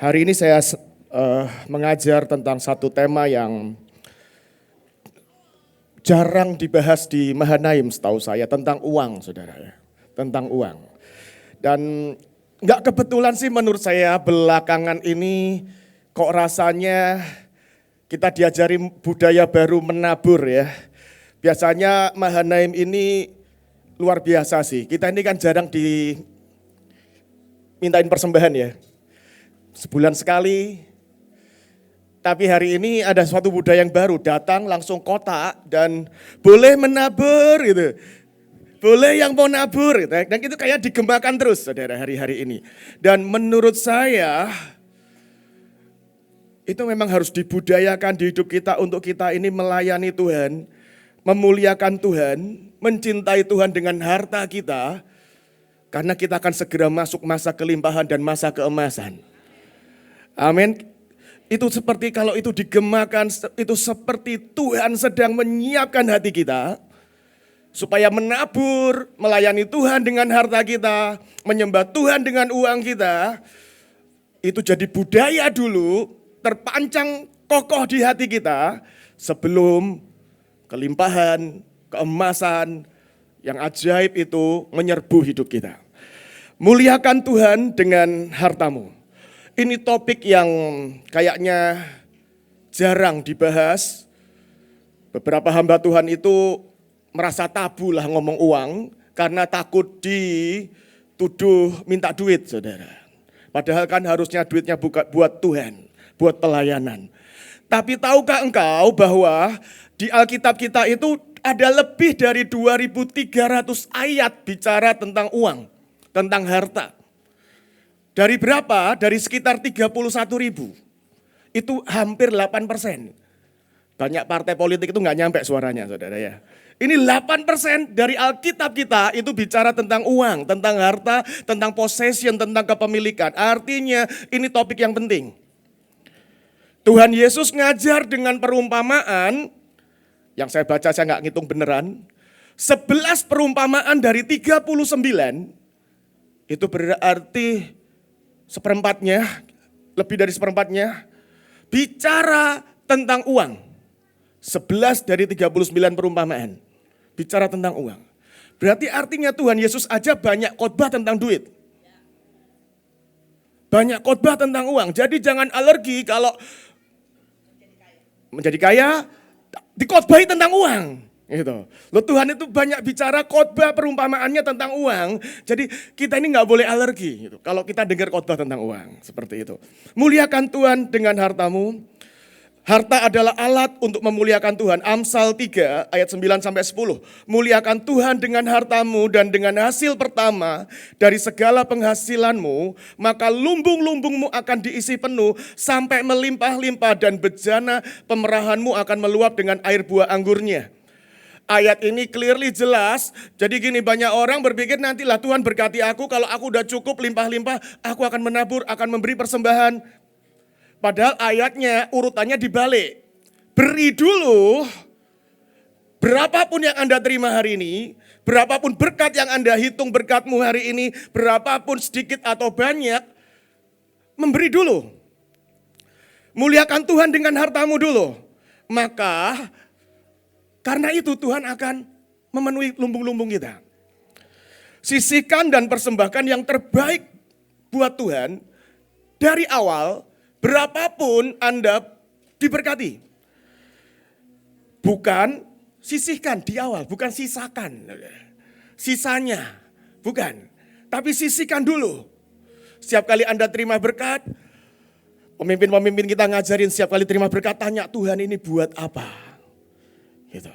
Hari ini saya mengajar tentang satu tema yang jarang dibahas di Mahanaim setahu saya, tentang uang, saudara ya. Tentang uang. Dan nggak kebetulan sih menurut saya belakangan ini kok rasanya kita diajari budaya baru menabur ya. Biasanya Mahanaim ini luar biasa sih. Kita ini kan jarang dimintain persembahan ya. Sebulan sekali. Tapi hari ini ada suatu budaya yang baru, datang langsung kotak dan boleh menabur gitu. Boleh yang mau nabur gitu. Dan itu kayak digemakan terus saudara hari-hari ini. Dan menurut saya itu memang harus dibudayakan di hidup kita untuk kita ini melayani Tuhan, memuliakan Tuhan, mencintai Tuhan dengan harta kita. Karena kita akan segera masuk masa kelimpahan dan masa keemasan. Amin. Itu seperti kalau itu digemakan, itu seperti Tuhan sedang menyiapkan hati kita supaya menabur, melayani Tuhan dengan harta kita, menyembah Tuhan dengan uang kita. Itu jadi budaya dulu, terpancang kokoh di hati kita sebelum kelimpahan, keemasan yang ajaib itu menyerbu hidup kita. Muliakan Tuhan dengan hartamu. Ini topik yang kayaknya jarang dibahas. Beberapa hamba Tuhan itu merasa tabu lah ngomong uang karena takut dituduh minta duit, saudara. Padahal kan harusnya duitnya buat Tuhan, buat pelayanan. Tapi tahukah engkau bahwa di Alkitab kita itu ada lebih dari 2.300 ayat bicara tentang uang, tentang harta. Dari berapa? Dari sekitar 31.000. Itu hampir 8%. Banyak partai politik itu nggak nyampe suaranya, saudara ya. Ini 8% dari Alkitab kita itu bicara tentang uang, tentang harta, tentang possession, tentang kepemilikan. Artinya ini topik yang penting. Tuhan Yesus ngajar dengan perumpamaan, yang saya baca saya nggak ngitung beneran. 11 perumpamaan dari 39, itu berarti seperempatnya, lebih dari seperempatnya, bicara tentang uang. 11 dari 39 perumpamaan, bicara tentang uang. Berarti artinya Tuhan Yesus aja banyak khotbah tentang duit. Banyak khotbah tentang uang, jadi jangan alergi kalau menjadi kaya, dikhotbahi tentang uang. Gitu. Loh, Tuhan itu banyak bicara khotbah perumpamaannya tentang uang. Jadi kita ini nggak boleh alergi gitu. Kalau kita dengar khotbah tentang uang seperti itu. Muliakan Tuhan dengan hartamu. Harta adalah alat untuk memuliakan Tuhan. Amsal 3 ayat 9 sampai 10. Muliakan Tuhan dengan hartamu dan dengan hasil pertama dari segala penghasilanmu, maka lumbung-lumbungmu akan diisi penuh sampai melimpah-limpah dan bejana pemerahanmu akan meluap dengan air buah anggurnya. Ayat ini clearly jelas, jadi gini, banyak orang berpikir nantilah Tuhan berkati aku, kalau aku udah cukup limpah-limpah, aku akan menabur, akan memberi persembahan. Padahal ayatnya urutannya dibalik. Beri dulu, berapapun yang Anda terima hari ini, berapapun berkat yang Anda hitung berkatmu hari ini, berapapun sedikit atau banyak, memberi dulu. Muliakan Tuhan dengan hartamu dulu. Maka karena itu Tuhan akan memenuhi lumbung-lumbung kita. Sisihkan dan persembahkan yang terbaik buat Tuhan dari awal, berapapun Anda diberkati. Bukan sisihkan di awal, bukan sisakan. Sisanya, bukan. Tapi sisihkan dulu. Setiap kali Anda terima berkat, pemimpin-pemimpin kita ngajarin setiap kali terima berkat, tanya Tuhan ini buat apa? Gitu.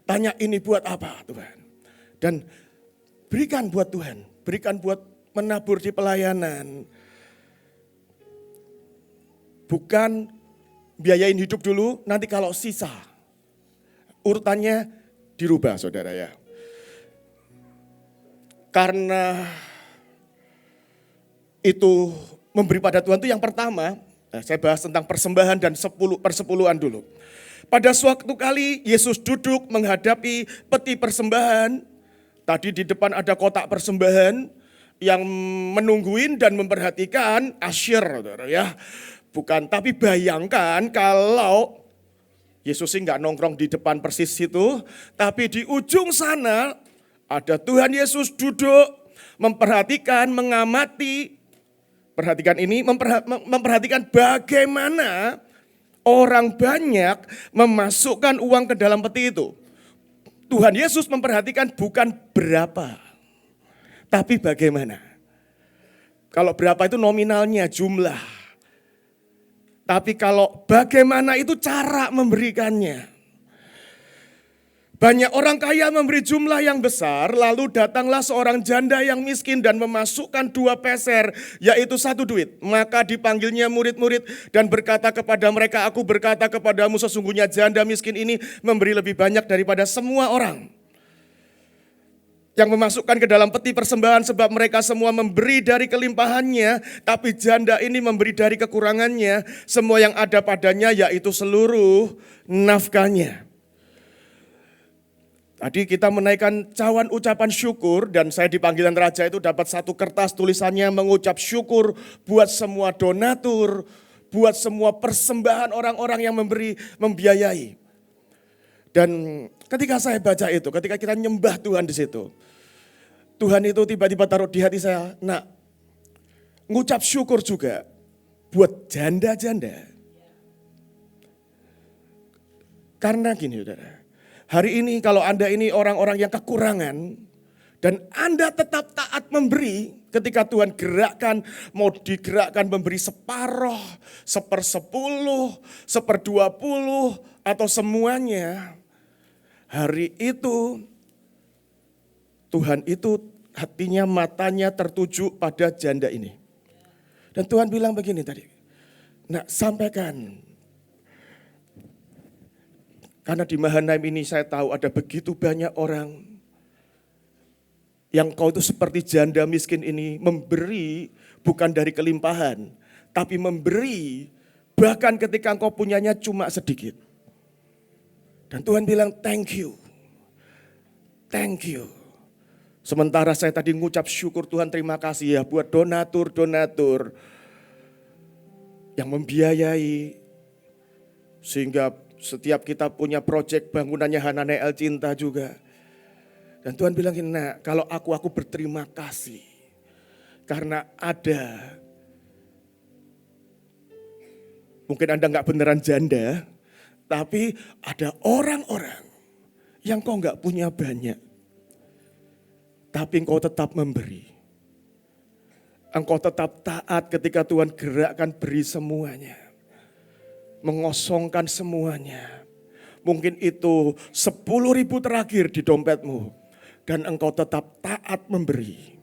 Tanya ini buat apa Tuhan? Dan berikan buat Tuhan, berikan buat menabur di pelayanan. Bukan biayain hidup dulu, nanti kalau sisa, urutannya dirubah saudara ya. Karena itu memberi pada Tuhan itu yang pertama, saya bahas tentang persembahan dan persepuluhan dulu. Pada suatu kali Yesus duduk menghadapi peti persembahan. Tadi di depan ada kotak persembahan. yang menungguin dan memperhatikan asyir, saudara ya. Bukan, tapi bayangkan kalau Yesus sih nggak nongkrong di depan persis situ, tapi di ujung sana ada Tuhan Yesus duduk, memperhatikan, mengamati, perhatikan ini, memperhatikan bagaimana orang banyak memasukkan uang ke dalam peti itu. Tuhan Yesus memperhatikan bukan berapa, tapi bagaimana. Kalau berapa itu nominalnya, jumlah. Tapi kalau bagaimana itu cara memberikannya. Banyak orang kaya memberi jumlah yang besar, lalu datanglah seorang janda yang miskin dan memasukkan 2 peser, yaitu 1 duit. Maka dipanggilnya murid-murid dan berkata kepada mereka, aku berkata kepadamu sesungguhnya janda miskin ini memberi lebih banyak daripada semua orang yang memasukkan ke dalam peti persembahan, sebab mereka semua memberi dari kelimpahannya, tapi janda ini memberi dari kekurangannya, semua yang ada padanya yaitu seluruh nafkahnya. Tadi kita menaikkan cawan ucapan syukur dan saya di panggilan raja itu dapat 1 kertas tulisannya mengucap syukur buat semua donatur, buat semua persembahan orang-orang yang memberi, membiayai. Dan ketika saya baca itu, ketika kita nyembah Tuhan di situ, Tuhan itu tiba-tiba taruh di hati saya, nah ngucap syukur juga buat janda-janda. Karena gini saudara, hari ini kalau Anda ini orang-orang yang kekurangan dan Anda tetap taat memberi ketika Tuhan gerakkan, mau digerakkan memberi separoh, 1/10, 1/20 atau semuanya. Hari itu Tuhan itu hatinya, matanya tertuju pada janda ini. Dan Tuhan bilang begini tadi, nah sampaikan. Karena di Mahanaim ini saya tahu ada begitu banyak orang yang kau itu seperti janda miskin ini memberi bukan dari kelimpahan, tapi memberi bahkan ketika engkau punyanya cuma sedikit. Dan Tuhan bilang thank you, thank you. Sementara saya tadi ngucap syukur Tuhan terima kasih ya buat donatur-donatur yang membiayai sehingga setiap kita punya proyek bangunannya Hananeel Cinta juga. Dan Tuhan bilang gini, nah kalau aku berterima kasih. Karena ada, mungkin Anda gak beneran janda, tapi ada orang-orang yang kau gak punya banyak. Tapi engkau tetap memberi. Engkau tetap taat ketika Tuhan gerakkan beri semuanya. Mengosongkan semuanya. Mungkin itu 10.000 terakhir di dompetmu. Dan engkau tetap taat memberi.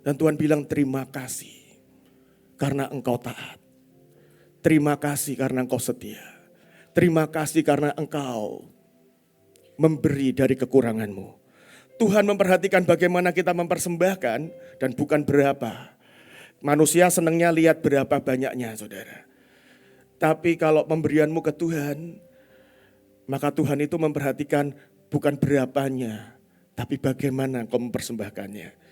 Dan Tuhan bilang terima kasih. Karena engkau taat. Terima kasih karena engkau setia. Terima kasih karena engkau memberi dari kekuranganmu. Tuhan memperhatikan bagaimana kita mempersembahkan dan bukan berapa. Manusia senangnya lihat berapa banyaknya saudara. Tapi kalau pemberianmu ke Tuhan, maka Tuhan itu memperhatikan bukan berapanya, tapi bagaimana kau mempersembahkannya.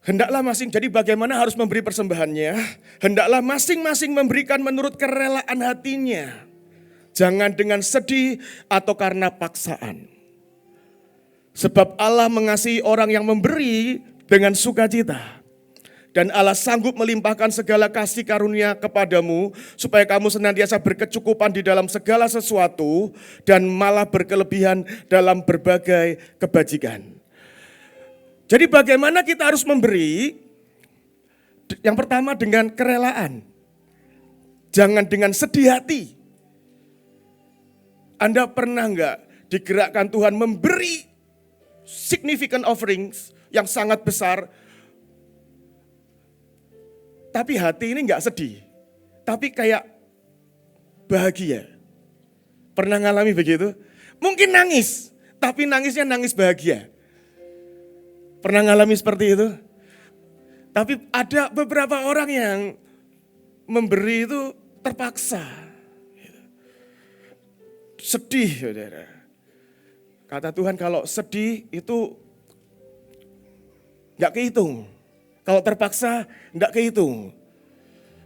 Hendaklah jadi bagaimana harus memberi persembahannya, hendaklah masing-masing memberikan menurut kerelaan hatinya. Jangan dengan sedih atau karena paksaan. Sebab Allah mengasihi orang yang memberi dengan sukacita. Dan Allah sanggup melimpahkan segala kasih karunia kepadamu supaya kamu senantiasa berkecukupan di dalam segala sesuatu dan malah berkelebihan dalam berbagai kebajikan. Jadi bagaimana kita harus memberi? Yang pertama dengan kerelaan. Jangan dengan sedih hati. Anda pernah enggak digerakkan Tuhan memberi significant offerings yang sangat besar, tapi hati ini enggak sedih, tapi kayak bahagia. Pernah ngalami begitu? Mungkin nangis, tapi nangisnya nangis bahagia. Pernah ngalami seperti itu? Tapi ada beberapa orang yang memberi itu terpaksa. Sedih, saudara. Kata Tuhan kalau sedih itu Nggak kehitung. Kalau terpaksa, nggak kehitung.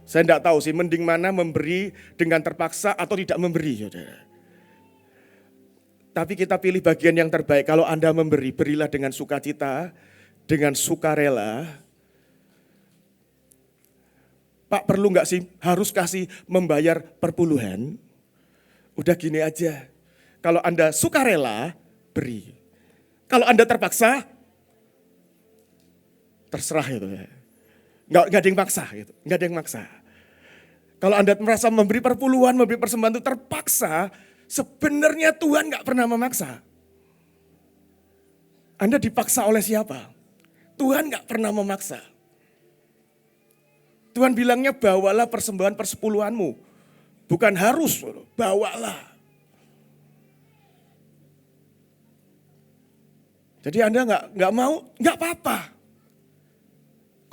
Saya nggak tahu sih, mending mana memberi dengan terpaksa atau tidak memberi, saudara. Tapi kita pilih bagian yang terbaik. Kalau Anda memberi, berilah dengan sukacita, dengan sukarela. Pak, perlu nggak sih harus kasih membayar perpuluhan? Udah gini aja. Kalau Anda sukarela, beri. Kalau Anda terpaksa, terserah itu ya. Nggak ada yang maksa gitu, nggak ada yang maksa. Kalau Anda merasa memberi perpuluhan, memberi persembahan itu terpaksa, sebenarnya Tuhan nggak pernah memaksa. Anda dipaksa oleh siapa? Tuhan nggak pernah memaksa. Tuhan bilangnya bawalah persembahan persepuluhanmu. Bukan harus, bawalah. Jadi Anda nggak mau, nggak apa-apa.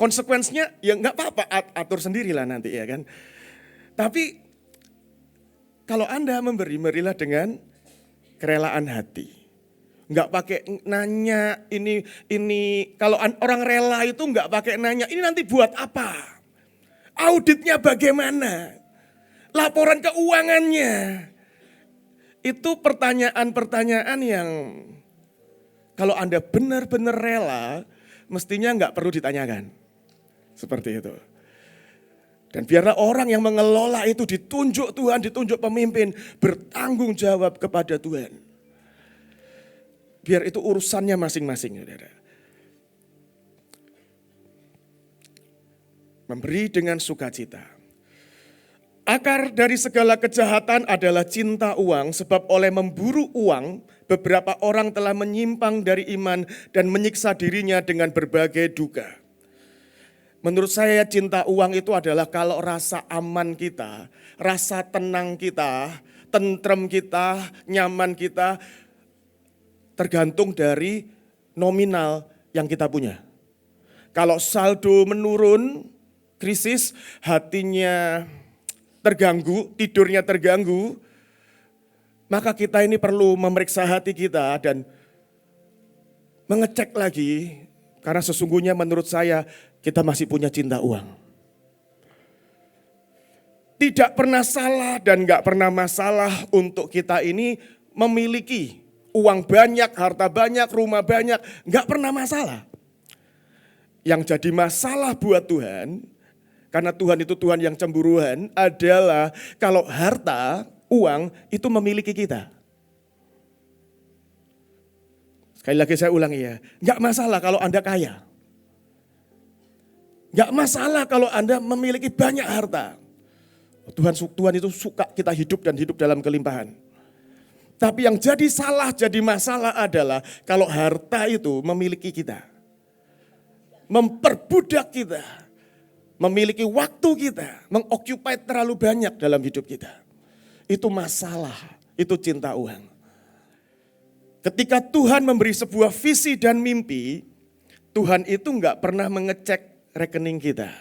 Konsekuensinya ya nggak apa-apa, atur sendirilah nanti ya kan. Tapi kalau Anda memberi, berilah dengan kerelaan hati. Nggak pakai nanya ini. Kalau orang rela itu nggak pakai nanya, ini nanti buat apa? Auditnya bagaimana? Laporan keuangannya. Itu pertanyaan-pertanyaan yang kalau Anda benar-benar rela, mestinya nggak perlu ditanyakan. Seperti itu. Dan biarlah orang yang mengelola itu ditunjuk Tuhan, ditunjuk pemimpin, bertanggung jawab kepada Tuhan. Biar itu urusannya masing-masing. Saudara. Memberi dengan sukacita. Akar dari segala kejahatan adalah cinta uang, sebab oleh memburu uang, beberapa orang telah menyimpang dari iman dan menyiksa dirinya dengan berbagai duka. Menurut saya cinta uang itu adalah kalau rasa aman kita, rasa tenang kita, tentrem kita, nyaman kita, tergantung dari nominal yang kita punya. Kalau saldo menurun, krisis, hatinya terganggu, tidurnya terganggu, maka kita ini perlu memeriksa hati kita dan mengecek lagi. Karena sesungguhnya menurut saya kita masih punya cinta uang. Tidak pernah salah dan gak pernah masalah untuk kita ini memiliki uang banyak, harta banyak, rumah banyak. Gak pernah masalah. Yang jadi masalah buat Tuhan, karena Tuhan itu Tuhan yang cemburuan, adalah kalau harta, uang itu memiliki kita. Sekali lagi saya ulangi ya, gak masalah kalau Anda kaya. Gak masalah kalau Anda memiliki banyak harta. Tuhan itu suka kita hidup dan hidup dalam kelimpahan. Tapi yang jadi salah, jadi masalah adalah kalau harta itu memiliki kita. Memperbudak kita. Memiliki waktu kita. Mengoccupy terlalu banyak dalam hidup kita. Itu masalah, itu cinta uang. Ketika Tuhan memberi sebuah visi dan mimpi, Tuhan itu enggak pernah mengecek rekening kita.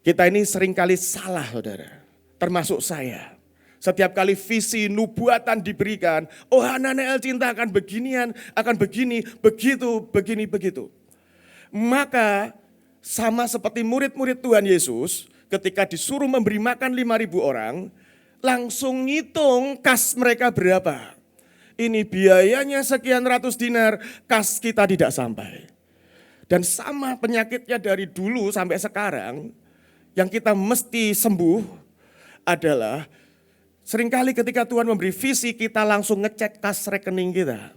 Kita ini seringkali salah, saudara. Termasuk saya. Setiap kali visi nubuatan diberikan, oh Hananel cinta akan beginian, akan begini, begitu, begini, begitu. Maka sama seperti murid-murid Tuhan Yesus, ketika disuruh memberi makan 5.000 orang, langsung ngitung kas mereka berapa. Ini biayanya sekian ratus dinar, kas kita tidak sampai. Dan sama penyakitnya dari dulu sampai sekarang, yang kita mesti sembuh adalah seringkali ketika Tuhan memberi visi, kita langsung ngecek kas rekening kita.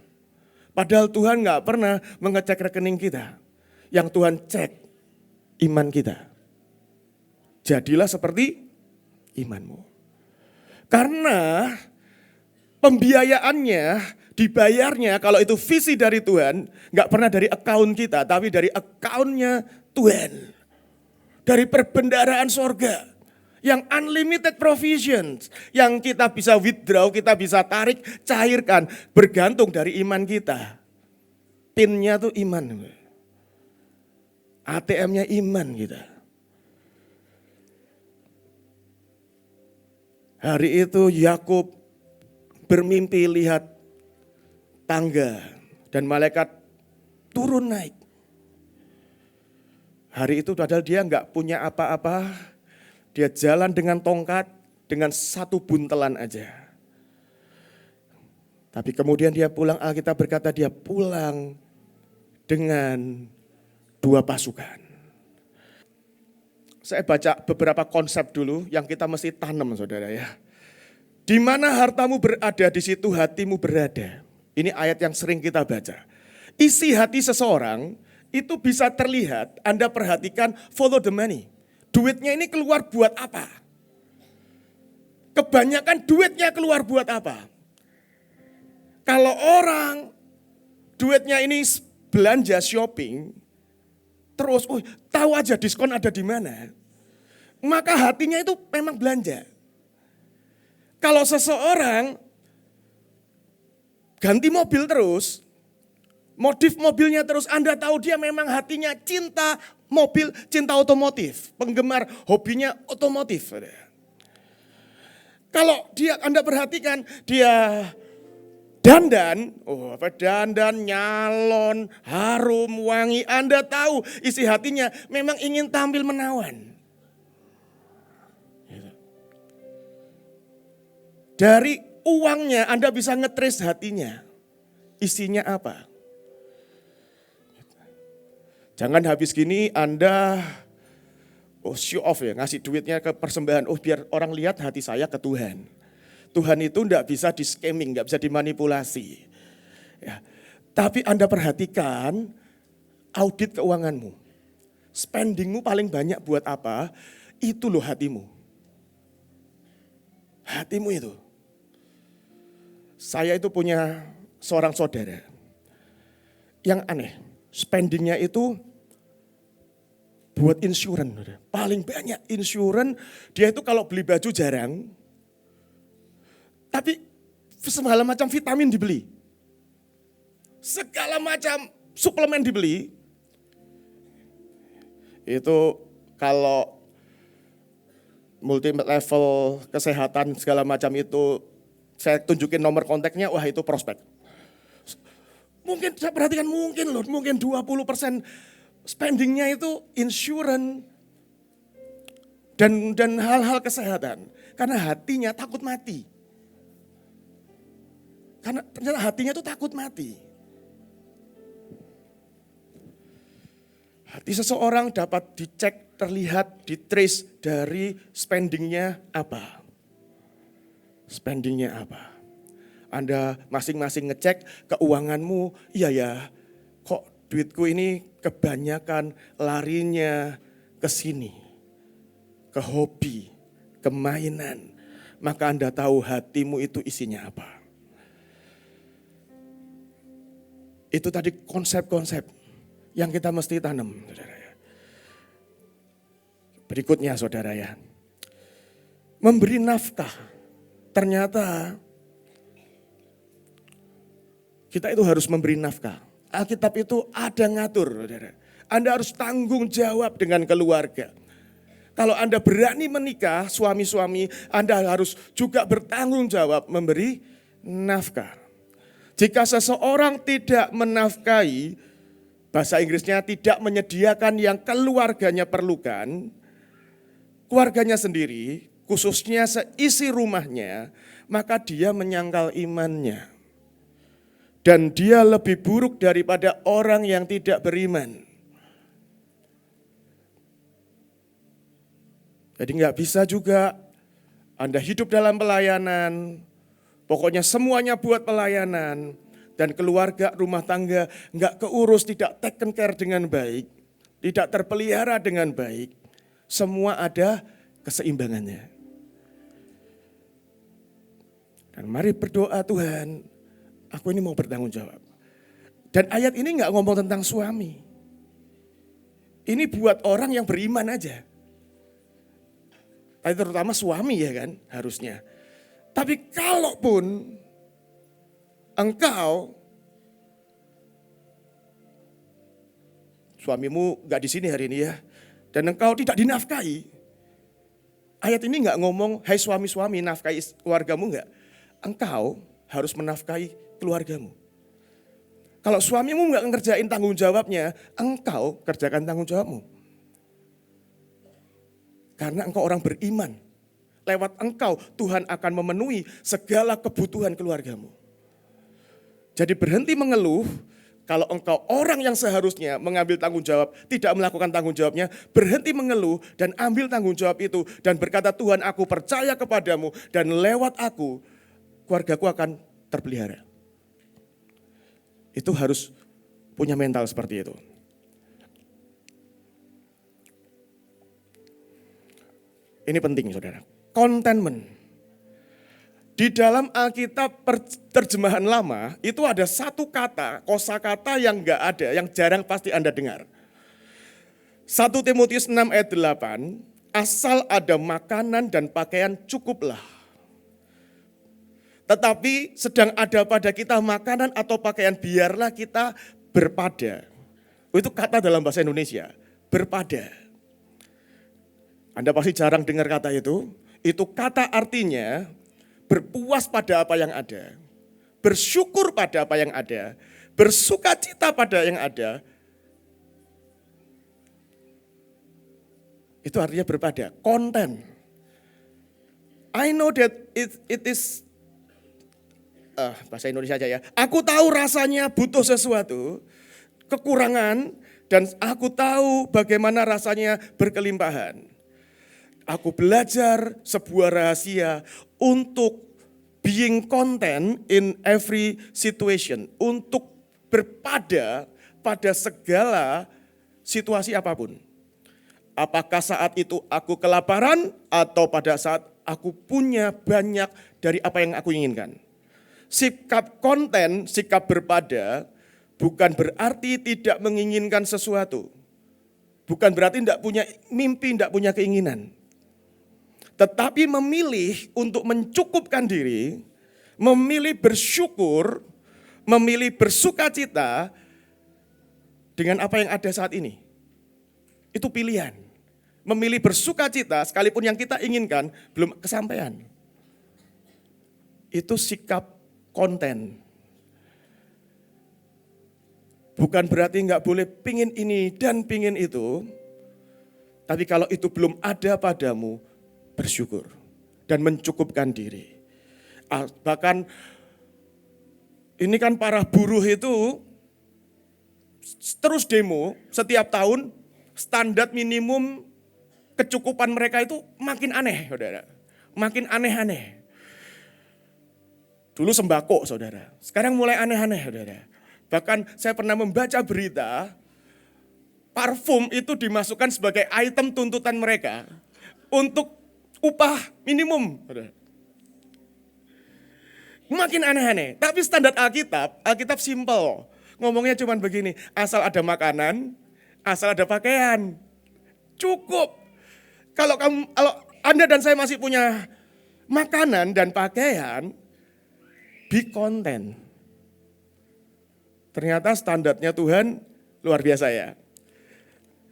Padahal Tuhan gak pernah mengecek rekening kita. Yang Tuhan cek iman kita. Jadilah seperti imanmu. Karena pembiayaannya, dibayarnya kalau itu visi dari Tuhan, gak pernah dari account kita, tapi dari accountnya Tuhan. Dari perbendaharaan sorga. Yang unlimited provisions, yang kita bisa withdraw, kita bisa tarik, cairkan, bergantung dari iman kita. PIN-nya tuh iman. ATM-nya iman kita. Hari itu Yakub bermimpi lihat tangga dan malaikat turun naik. Hari itu padahal dia nggak punya apa-apa, dia jalan dengan tongkat, dengan satu buntelan aja. Tapi kemudian dia pulang, Alkitab berkata dia pulang dengan 2 pasukan. Saya baca beberapa konsep dulu yang kita mesti tanam saudara ya. Di mana hartamu berada, di situ hatimu berada. Ini ayat yang sering kita baca. Isi hati seseorang itu bisa terlihat, Anda perhatikan, follow the money. Duitnya ini keluar buat apa? Kebanyakan duitnya keluar buat apa? Kalau orang duitnya ini belanja shopping, terus tahu aja diskon ada di mana, maka hatinya itu memang belanja. Kalau seseorang ganti mobil terus, modif mobilnya terus, Anda tahu dia memang hatinya cinta mobil, cinta otomotif, penggemar hobinya otomotif. Kalau Anda perhatikan dia dandan, dandan, nyalon, harum, wangi, Anda tahu isi hatinya memang ingin tampil menawan. Dari uangnya Anda bisa ngetrace hatinya, isinya apa. Jangan habis gini Anda show off ya, ngasih duitnya ke persembahan. Biar orang lihat hati saya ke Tuhan. Tuhan itu enggak bisa di scamming, enggak bisa dimanipulasi. Ya. Tapi Anda perhatikan audit keuanganmu. Spendingmu paling banyak buat apa? Itu loh hatimu. Hatimu itu. Saya itu punya seorang saudara. Yang aneh. Spendingnya itu buat insurans. Paling banyak insurans, dia itu kalau beli baju jarang. Tapi segala macam vitamin dibeli. Segala macam suplemen dibeli. Itu kalau multi level kesehatan segala macam itu, saya tunjukin nomor kontaknya, wah itu prospek. Mungkin saya perhatikan mungkin 20% spendingnya itu insurans dan hal-hal kesehatan. Karena hatinya takut mati. Karena ternyata hatinya itu takut mati. Hati seseorang dapat dicek, terlihat, ditrace dari spendingnya apa. Spendingnya apa. Anda masing-masing ngecek keuanganmu, iya ya, kok duitku ini kebanyakan larinya ke sini, ke hobi, ke mainan. Maka Anda tahu hatimu itu isinya apa. Itu tadi konsep-konsep yang kita mesti tanam, saudara ya. Berikutnya saudara ya, memberi nafkah. Ternyata kita itu harus memberi nafkah. Alkitab itu ada ngatur, saudara. Anda harus tanggung jawab dengan keluarga. Kalau Anda berani menikah, suami-suami, Anda harus juga bertanggung jawab memberi nafkah. Jika seseorang tidak menafkahi, bahasa Inggrisnya tidak menyediakan yang keluarganya perlukan, keluarganya sendiri, khususnya seisi rumahnya, maka dia menyangkal imannya. Dan dia lebih buruk daripada orang yang tidak beriman. Jadi nggak bisa juga Anda hidup dalam pelayanan, pokoknya semuanya buat pelayanan, dan keluarga, rumah tangga nggak keurus, tidak taken care dengan baik, tidak terpelihara dengan baik. Semua ada keseimbangannya. Dan mari berdoa, Tuhan, aku ini mau bertanggung jawab. Dan ayat ini nggak ngomong tentang suami. Ini buat orang yang beriman aja. Tapi terutama suami ya kan harusnya. Tapi kalaupun engkau, suamimu nggak di sini hari ini ya, dan engkau tidak dinafkahi. Ayat ini nggak ngomong, hai suami-suami nafkahi keluargamu nggak. Engkau harus menafkahi keluargamu. Kalau suamimu nggak ngerjain tanggung jawabnya, engkau kerjakan tanggung jawabmu. Karena engkau orang beriman. Lewat engkau Tuhan akan memenuhi segala kebutuhan keluargamu. Jadi berhenti mengeluh. Kalau engkau orang yang seharusnya mengambil tanggung jawab, tidak melakukan tanggung jawabnya, berhenti mengeluh dan ambil tanggung jawab itu. Dan berkata, Tuhan, aku percaya kepadamu dan lewat aku, keluargaku akan terpelihara. Itu harus punya mental seperti itu. Ini penting, saudara. Contentment. Di dalam Alkitab terjemahan lama, itu ada satu kata, kosakata yang enggak ada, yang jarang pasti Anda dengar. 1 Timotius 6 ayat 8, asal ada makanan dan pakaian cukuplah. Tetapi sedang ada pada kita makanan atau pakaian, biarlah kita berpada. Itu kata dalam bahasa Indonesia, berpada. Anda pasti jarang dengar kata itu. Itu kata artinya berpuas pada apa yang ada, bersyukur pada apa yang ada, bersukacita pada yang ada. Itu artinya berpada, content. I know that it is, bahasa Indonesia aja ya. Aku tahu rasanya butuh sesuatu, kekurangan, dan aku tahu bagaimana rasanya berkelimpahan. Aku belajar sebuah rahasia untuk being content in every situation. Untuk berpada pada segala situasi apapun. Apakah saat itu aku kelaparan atau pada saat aku punya banyak dari apa yang aku inginkan. Sikap konten, sikap berpada bukan berarti tidak menginginkan sesuatu. Bukan berarti tidak punya mimpi, tidak punya keinginan. Tetapi memilih untuk mencukupkan diri, memilih bersyukur, memilih bersukacita dengan apa yang ada saat ini. Itu pilihan. Memilih bersukacita sekalipun yang kita inginkan belum kesampaian. Itu sikap konten. Bukan berarti enggak boleh pingin ini dan pingin itu. Tapi kalau itu belum ada padamu, bersyukur dan mencukupkan diri. Bahkan ini kan para buruh itu terus demo setiap tahun, standar minimum kecukupan mereka itu makin aneh, saudara. Makin aneh-aneh. Dulu sembako, saudara. Sekarang mulai aneh-aneh, saudara. Bahkan saya pernah membaca berita, parfum itu dimasukkan sebagai item tuntutan mereka untuk upah minimum. Makin aneh-aneh. Tapi standar Alkitab simple. Ngomongnya cuma begini, asal ada makanan, asal ada pakaian. Cukup. Kalau Anda dan saya masih punya makanan dan pakaian, be content. Ternyata standarnya Tuhan luar biasa ya.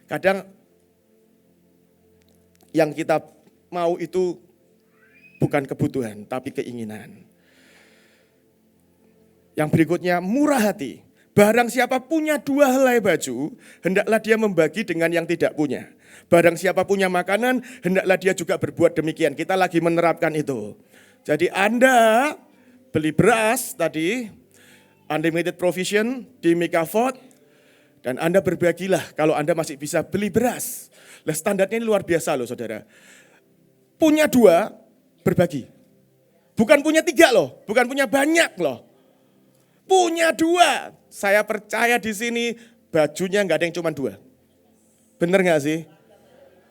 Kadang yang kita mau itu bukan kebutuhan, tapi keinginan. Yang berikutnya, murah hati. Barang siapa punya 2 helai baju, hendaklah dia membagi dengan yang tidak punya. Barang siapa punya makanan, hendaklah dia juga berbuat demikian. Kita lagi menerapkan itu. Jadi Anda beli beras tadi, unlimited provision di Megafort, dan Anda berbagilah kalau Anda masih bisa beli beras. Lah standarnya ini luar biasa loh, saudara. Punya 2, berbagi. Bukan punya 3 loh, bukan punya banyak loh. Punya 2. Saya percaya di sini bajunya nggak ada yang cuma 2. Bener nggak sih?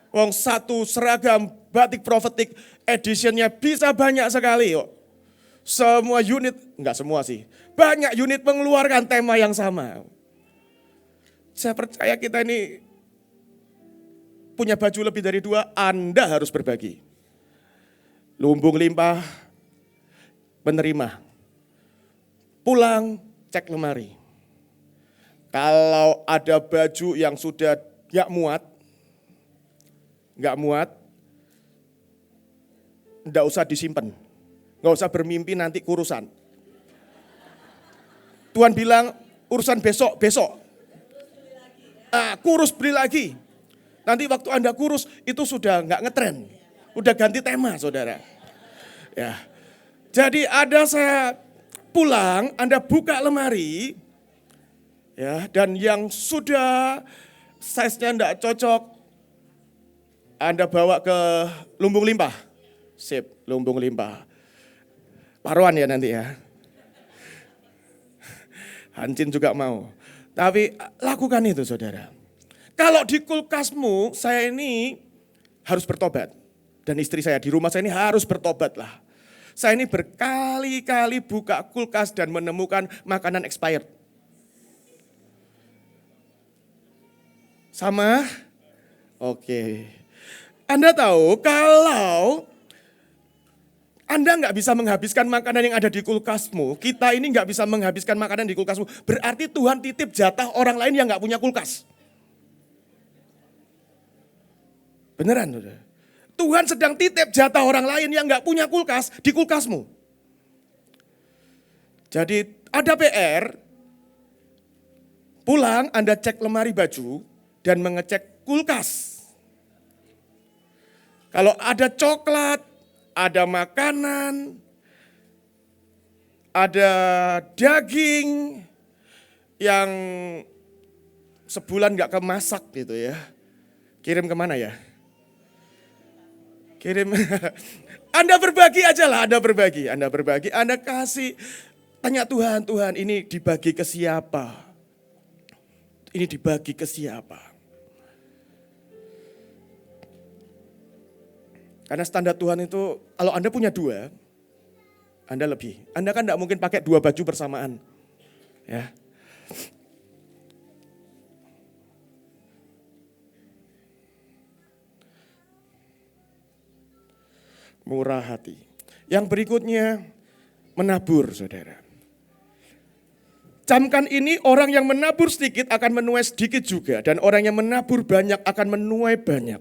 Wong satu seragam batik profetik editionnya bisa banyak sekali kok. Semua unit, nggak semua sih, banyak unit mengeluarkan tema yang sama. Saya percaya kita ini punya baju lebih dari 2, Anda harus berbagi. Lumbung limpah, menerima. Pulang, cek lemari. Kalau ada baju yang sudah nggak muat, nggak usah disimpan. Nggak usah bermimpi nanti kurusan. Tuhan bilang urusan besok. Kurus beli lagi. Nanti waktu Anda kurus itu sudah nggak ngetren. Udah ganti tema saudara. Ya. Jadi ada saya pulang, Anda buka lemari. Ya, dan yang sudah size-nya enggak cocok, Anda bawa ke lumbung limpah. Sip, lumbung limpah. Paruan ya nanti ya. Hancin juga mau. Tapi lakukan itu saudara. Kalau di kulkasmu, saya ini harus bertobat. Dan istri saya di rumah saya ini harus bertobat lah. Saya ini berkali-kali buka kulkas dan menemukan makanan expired. Sama? Oke. Anda tahu kalau Anda nggak bisa menghabiskan makanan yang ada di kulkasmu, kita ini nggak bisa menghabiskan makanan di kulkasmu, berarti Tuhan titip jatah orang lain yang nggak punya kulkas. Beneran, saudara. Tuhan sedang titip jatah orang lain yang nggak punya kulkas di kulkasmu. Jadi ada PR, pulang Anda cek lemari baju dan mengecek kulkas. Kalau ada coklat, ada makanan, ada daging yang sebulan gak kemasak gitu ya. Kirim kemana ya? Kirim, Anda berbagi aja lah, Anda berbagi, Anda kasih. Tanya Tuhan, Tuhan ini dibagi ke siapa? Ini dibagi ke siapa? Karena standar Tuhan itu, kalau Anda punya dua, Anda lebih. Anda kan tidak mungkin pakai dua baju bersamaan. Ya. Murah hati. Yang berikutnya, menabur saudara. Camkan ini orang yang menabur sedikit akan menuai sedikit juga. Dan orang yang menabur banyak akan menuai banyak.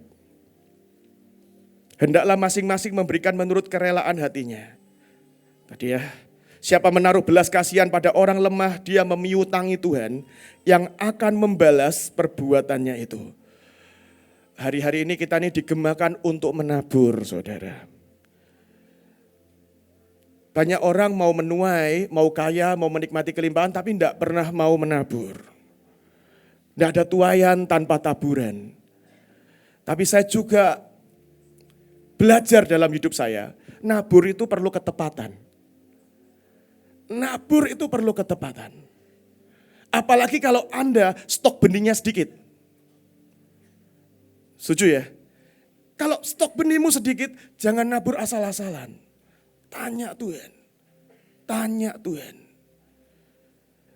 Hendaklah masing-masing memberikan menurut kerelaan hatinya. Tadi ya, siapa menaruh belas kasihan pada orang lemah, dia memiutangi Tuhan yang akan membalas perbuatannya itu. Hari-hari ini kita ini digemakan untuk menabur saudara. Banyak orang mau menuai, mau kaya, mau menikmati kelimpahan, tapi tidak pernah mau menabur. Tidak ada tuaian tanpa taburan. Tapi saya juga belajar dalam hidup saya, nabur itu perlu ketepatan. Nabur itu perlu ketepatan. Apalagi kalau Anda stok benihnya sedikit. Setuju ya? Kalau stok benihmu sedikit, jangan nabur asal-asalan. Tanya Tuhan. Tanya Tuhan.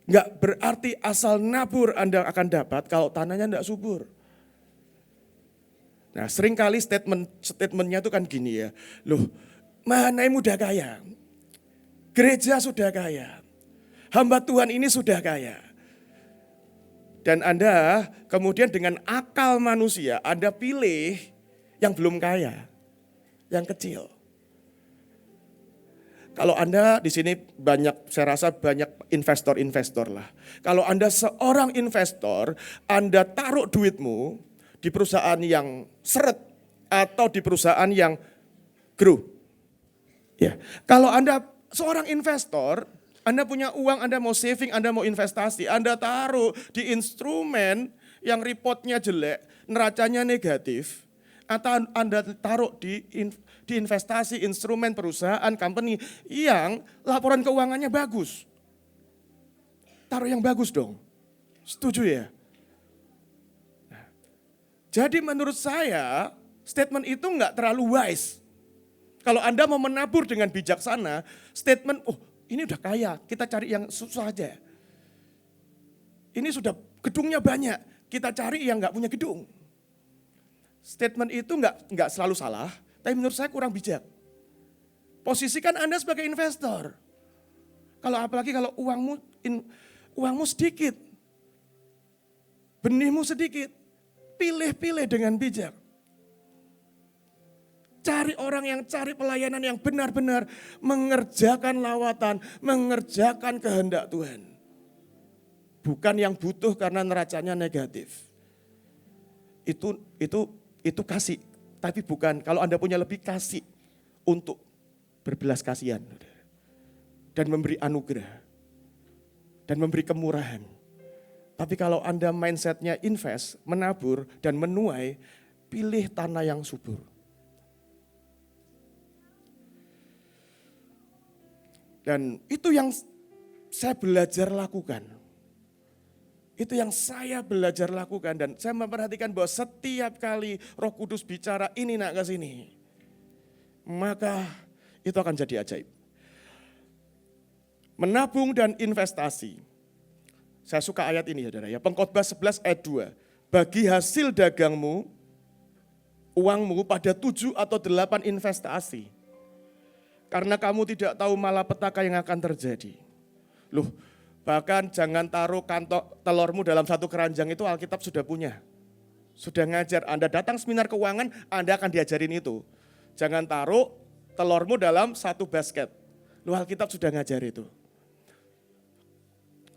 Enggak berarti asal nabur Anda akan dapat kalau tanahnya enggak subur. Nah seringkali statementnya itu kan gini ya. Loh, Mahanaim udah kaya. Gereja sudah kaya. Hamba Tuhan ini sudah kaya. Dan Anda kemudian dengan akal manusia Anda pilih yang belum kaya. Yang kecil. Kalau Anda di sini banyak, saya rasa banyak investor-investor lah. Kalau Anda seorang investor, Anda taruh duitmu di perusahaan yang seret atau di perusahaan yang grow. Ya, kalau Anda seorang investor, Anda punya uang, Anda mau saving, Anda mau investasi, Anda taruh di instrumen yang reportnya jelek, neracanya negatif, atau Anda taruh di investasi instrumen perusahaan, company yang laporan keuangannya bagus. Taruh yang bagus dong. Setuju ya? Nah, jadi menurut saya statement itu enggak terlalu wise. Kalau Anda mau menabur dengan bijaksana, statement, oh ini udah kaya, kita cari yang susah aja. Ini sudah gedungnya banyak, kita cari yang enggak punya gedung. Statement itu enggak selalu salah, tapi menurut saya kurang bijak. Posisikan Anda sebagai investor. Apalagi kalau uangmu sedikit, benihmu sedikit, pilih-pilih dengan bijak. Cari orang yang cari pelayanan yang benar-benar mengerjakan lawatan, mengerjakan kehendak Tuhan. Bukan yang butuh karena neracanya negatif. itu kasih. Tapi bukan, kalau Anda punya lebih, kasih untuk berbelas kasihan. Dan memberi anugerah. Dan memberi kemurahan. Tapi kalau Anda mindsetnya invest, menabur, dan menuai, pilih tanah yang subur. Dan itu yang saya belajar lakukan. Itu yang saya belajar lakukan. Dan saya memperhatikan bahwa setiap kali Roh Kudus bicara, ini nak ke sini. Maka itu akan jadi ajaib. Menabung dan investasi. Saya suka ayat ini saudara ya. Pengkhotbah 11 ayat 2. Bagi hasil dagangmu, uangmu pada 7 atau 8 investasi. Karena kamu tidak tahu malapetaka yang akan terjadi. Loh, bahkan jangan taruh kantong telurmu dalam satu keranjang, itu Alkitab sudah punya. Sudah ngajar, Anda datang seminar keuangan, Anda akan diajarin itu. Jangan taruh telurmu dalam satu basket. Loh, Alkitab sudah ngajar itu.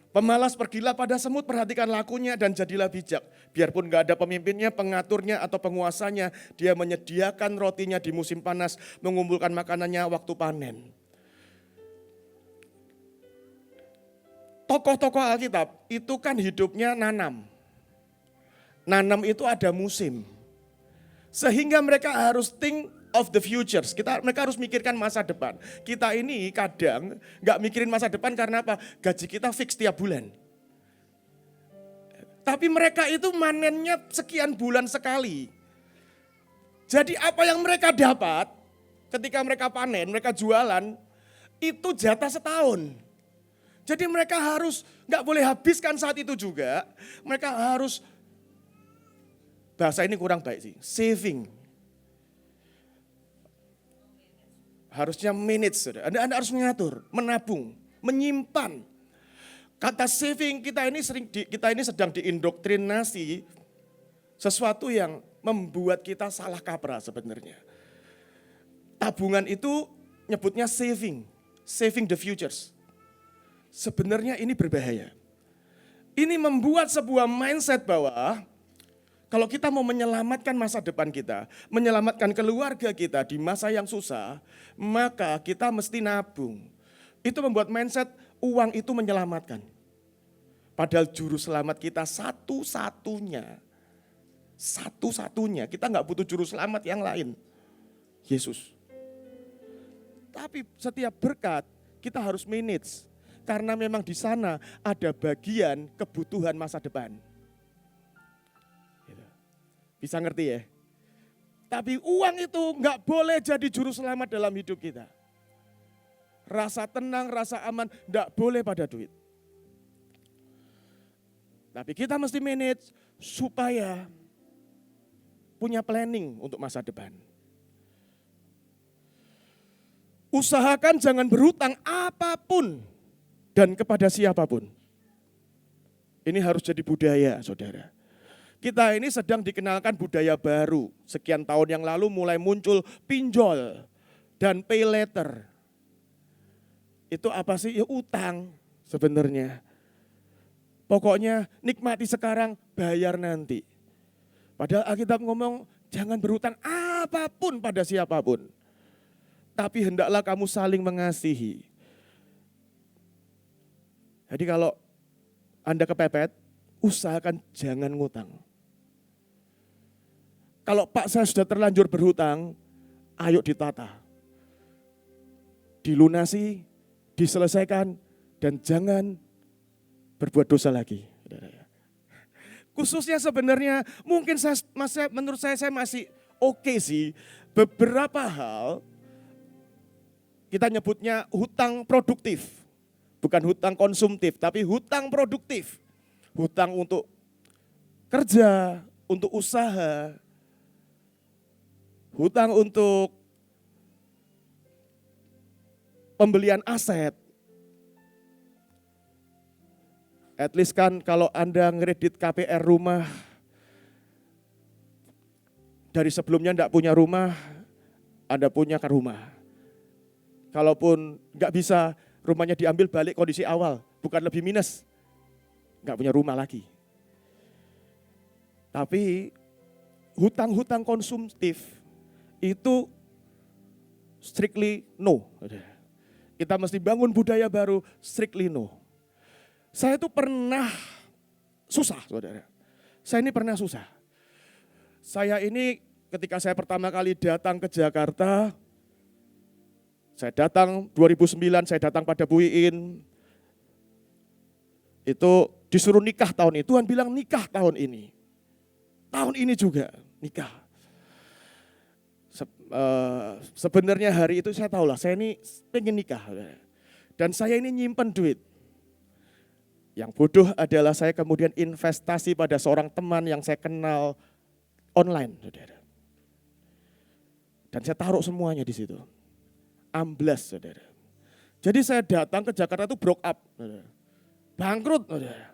Pemalas pergilah pada semut, perhatikan lakunya dan jadilah bijak. Biarpun gak ada pemimpinnya, pengaturnya atau penguasanya, dia menyediakan rotinya di musim panas, mengumpulkan makanannya waktu panen. Tokoh-tokoh Alkitab itu kan hidupnya nanam. Nanam itu ada musim. Sehingga mereka harus think of the futures. Mereka harus mikirkan masa depan. Kita ini kadang gak mikirin masa depan karena apa? Gaji kita fix tiap bulan. Tapi mereka itu manennya sekian bulan sekali. Jadi apa yang mereka dapat ketika mereka panen, mereka jualan, itu jatah setahun. Jadi mereka harus gak boleh habiskan saat itu juga. Mereka harus, bahasa ini kurang baik sih, saving. Harusnya manage, Anda harus mengatur, menabung, menyimpan. Kata saving kita ini sedang diindoktrinasi sesuatu yang membuat kita salah kaprah sebenarnya. Tabungan itu nyebutnya saving the futures. Sebenarnya ini berbahaya. Ini membuat sebuah mindset bahwa kalau kita mau menyelamatkan masa depan kita, menyelamatkan keluarga kita di masa yang susah, maka kita mesti nabung. Itu membuat mindset uang itu menyelamatkan. Padahal juru selamat kita satu-satunya. Satu-satunya, kita gak butuh juru selamat yang lain. Yesus. Tapi setiap berkat kita harus manage. Karena memang di sana ada bagian kebutuhan masa depan. Bisa ngerti ya? Tapi uang itu nggak boleh jadi juru selamat dalam hidup kita. Rasa tenang, rasa aman nggak boleh pada duit. Tapi kita mesti manage supaya punya planning untuk masa depan. Usahakan jangan berhutang apapun dan kepada siapapun. Ini harus jadi budaya, saudara. Kita ini sedang dikenalkan budaya baru. Sekian tahun yang lalu mulai muncul pinjol dan pay later. Itu apa sih? Ya utang sebenarnya. Pokoknya nikmati sekarang, bayar nanti. Padahal Alkitab ngomong jangan berhutang apapun pada siapapun. Tapi hendaklah kamu saling mengasihi. Jadi kalau Anda kepepet, usahakan jangan ngutang. Kalau Pak saya sudah terlanjur berhutang, ayo ditata. Dilunasi, diselesaikan, dan jangan berbuat dosa lagi. Khususnya sebenarnya mungkin menurut saya masih oke sih. Beberapa hal kita nyebutnya hutang produktif. Bukan hutang konsumtif, tapi hutang produktif. Hutang untuk kerja, untuk usaha, hutang untuk pembelian aset. At least kan kalau Anda ngeredit KPR rumah, dari sebelumnya enggak punya rumah, Anda punya ke rumah. Kalaupun enggak bisa, rumahnya diambil balik kondisi awal, bukan lebih minus. Enggak punya rumah lagi. Tapi hutang-hutang konsumtif itu strictly no. Kita mesti bangun budaya baru, strictly no. Saya itu pernah susah, saudara. Saya ini pernah susah. Saya ini ketika saya pertama kali datang ke Jakarta, saya datang 2009, saya datang pada Bu Iin. Itu disuruh nikah tahun itu, Tuhan bilang nikah tahun ini. Tahun ini juga nikah. Sebenarnya hari itu saya tahu lah, saya ini pengen nikah. Dan saya ini nyimpen duit. Yang bodoh adalah saya kemudian investasi pada seorang teman yang saya kenal online, saudara. Dan saya taruh semuanya di situ. Amblas, saudara. Jadi saya datang ke Jakarta itu broke up, saudara. Bangkrut, saudara.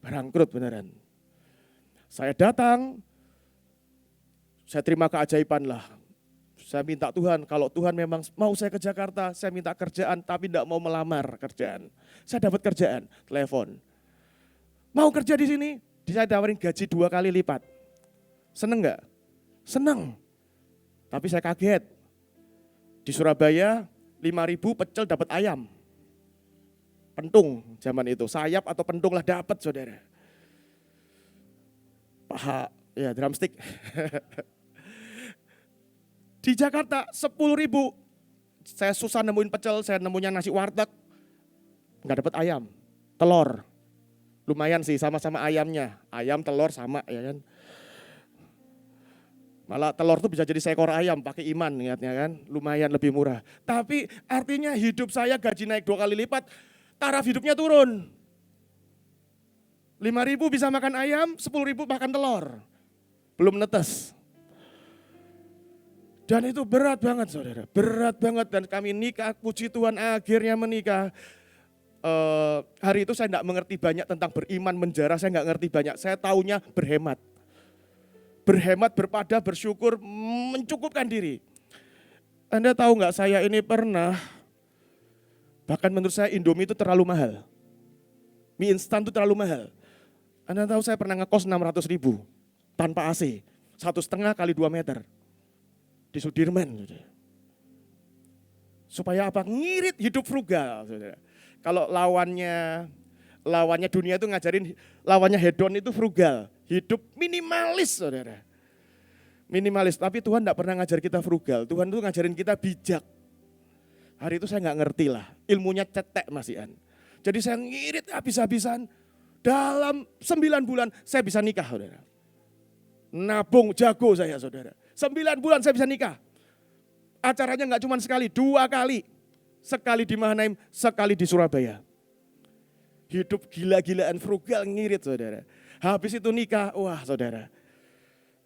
Bangkrut beneran. Saya datang, saya terima keajaiban lah. Saya minta Tuhan, kalau Tuhan memang mau saya ke Jakarta, saya minta kerjaan tapi tidak mau melamar kerjaan. Saya dapat kerjaan, telepon. Mau kerja di sini? Saya tawarin gaji 2 kali lipat. Seneng nggak? Seneng. Tapi saya kaget. Di Surabaya 5.000 pecel dapat ayam. Pentung zaman itu, sayap atau pentung lah dapat, saudara. Paha, ya drumstick. Di Jakarta 10.000, saya susah nemuin pecel, saya nemunya nasi warteg, nggak dapat ayam, telur. Lumayan sih sama-sama ayamnya, ayam telur sama ya kan. Malah telur tuh bisa jadi seekor ayam pakai iman ingatnya kan, lumayan lebih murah. Tapi artinya hidup saya gaji naik 2 kali lipat, taraf hidupnya turun. 5.000 bisa makan ayam, 10.000 makan telur. Belum netes. Dan itu berat banget saudara, berat banget. Dan kami nikah, puji Tuhan akhirnya menikah. Hari itu saya tidak mengerti banyak tentang beriman menjara, saya nggak ngerti banyak. Saya taunya berhemat. Berhemat, berpada, bersyukur, mencukupkan diri. Anda tahu nggak saya ini pernah, bahkan menurut saya Indomie itu terlalu mahal. Mie instan itu terlalu mahal. Anda tahu saya pernah ngekos 600.000 tanpa AC, 1,5 kali 2 meter. Di Sudirman. Supaya apa? Ngirit hidup frugal. Saudara. Kalau lawannya dunia itu ngajarin, lawannya hedon itu frugal. Hidup minimalis, saudara. Minimalis, tapi Tuhan tidak pernah ngajar kita frugal. Tuhan itu ngajarin kita bijak. Hari itu saya nggak ngerti lah, ilmunya cetek masihan. Jadi saya ngirit habis-habisan. Dalam 9 bulan saya bisa nikah, saudara. Nabung jago saya, saudara. 9 bulan saya bisa nikah. Acaranya nggak cuma sekali, 2 kali. Sekali di Mahanaim, sekali di Surabaya. Hidup gila-gilaan frugal ngirit saudara. Habis itu nikah, wah saudara.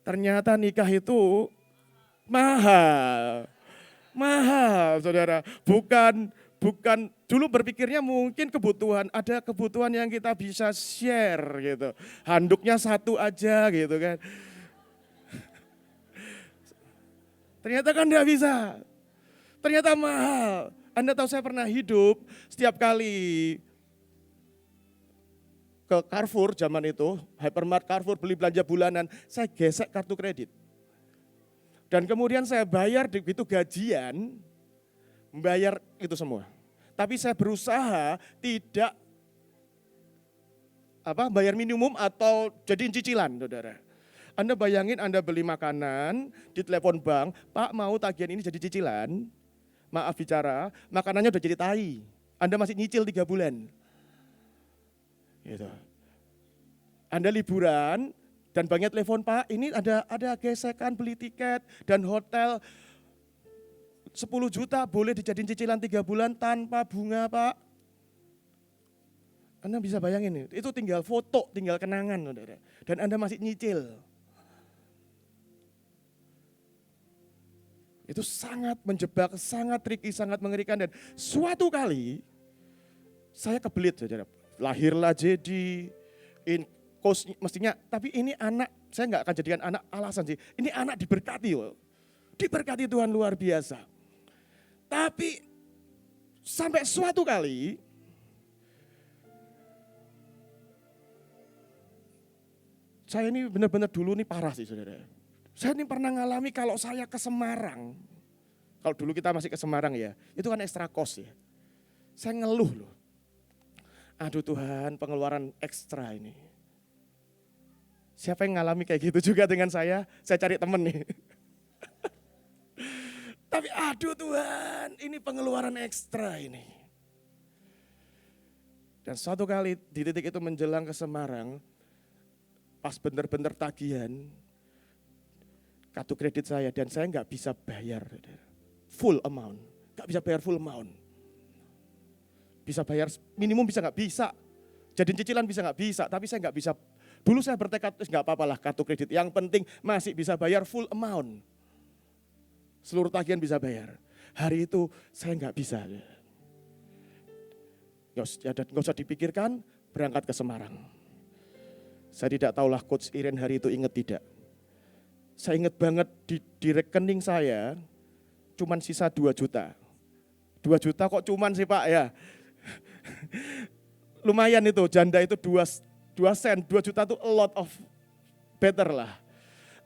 Ternyata nikah itu mahal. Mahal saudara. Bukan dulu berpikirnya mungkin kebutuhan, ada kebutuhan yang kita bisa share gitu. Handuknya 1 aja gitu kan. Ternyata kan tidak bisa. Ternyata mahal. Anda tahu saya pernah hidup setiap kali ke Carrefour zaman itu, hypermart Carrefour beli belanja bulanan, saya gesek kartu kredit. Dan kemudian saya bayar begitu gajian, membayar itu semua. Tapi saya berusaha tidak bayar minimum atau jadiin cicilan, saudara. Anda bayangin Anda beli makanan, di telepon bank, Pak mau tagihan ini jadi cicilan, maaf bicara, makanannya udah jadi tai. Anda masih nyicil 3 bulan. Gitu. Anda liburan dan banknya telepon, Pak ini ada gesekan beli tiket dan hotel 10 juta boleh dijadiin cicilan 3 bulan tanpa bunga Pak. Anda bisa bayangin itu tinggal foto, tinggal kenangan saudara. Dan Anda masih nyicil. Itu sangat menjebak, sangat tricky, sangat mengerikan. Dan suatu kali saya kebelit saudara. Lahirlah jadi, mestinya, tapi ini anak, saya nggak akan jadikan anak alasan sih. Ini anak diberkati loh. Diberkati Tuhan luar biasa. Tapi sampai suatu kali, Saya ini benar-benar dulu nih parah sih saudara. Saya ini pernah ngalami kalau saya ke Semarang. Kalau dulu kita masih ke Semarang ya, itu kan ekstra kos ya. Saya ngeluh loh. Aduh Tuhan, pengeluaran ekstra ini. Siapa yang ngalami kayak gitu juga dengan saya? Saya cari temen nih. Tapi aduh Tuhan, ini pengeluaran ekstra ini. Dan suatu kali di titik itu menjelang ke Semarang, pas bener-bener tagihan, kartu kredit saya dan saya nggak bisa bayar full amount, nggak bisa bayar full amount. Bisa bayar minimum bisa nggak bisa, jadiin cicilan bisa nggak bisa, tapi saya nggak bisa. Dulu saya bertekad nggak apa-apa lah kartu kredit, yang penting masih bisa bayar full amount. Seluruh tagihan bisa bayar. Hari itu saya nggak bisa. Nggak usah dipikirkan, berangkat ke Semarang. Saya tidak tahulah Coach Iren hari itu ingat tidak. Saya ingat banget di rekening saya cuman sisa 2 juta. 2 juta kok cuman sih Pak ya. Lumayan itu, janda itu 2 sen, 2 juta itu a lot of better lah.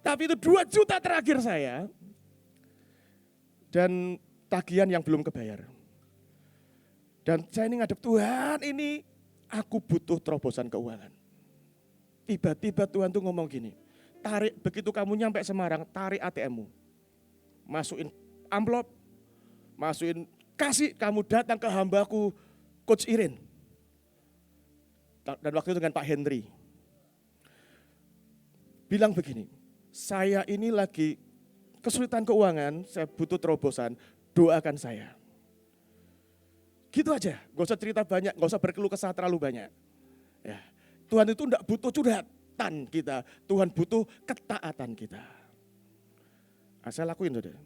Tapi itu 2 juta terakhir saya. Dan tagihan yang belum kebayar. Dan saya ini ngadep Tuhan, ini aku butuh terobosan keuangan. Tiba-tiba Tuhan tuh ngomong gini, tarik begitu kamu nyampe Semarang, tarik ATM-mu. Masukin amplop, masukin, kasih kamu datang ke hambaku Coach Iren. Dan waktu itu dengan Pak Henry. Bilang begini, saya ini lagi kesulitan keuangan, saya butuh terobosan, doakan saya. Gitu aja, gak usah cerita banyak, gak usah berkeluh kesah terlalu banyak. Ya, Tuhan itu enggak butuh curhatan kita, Tuhan butuh ketaatan kita. Nah, saya lakuin saudara.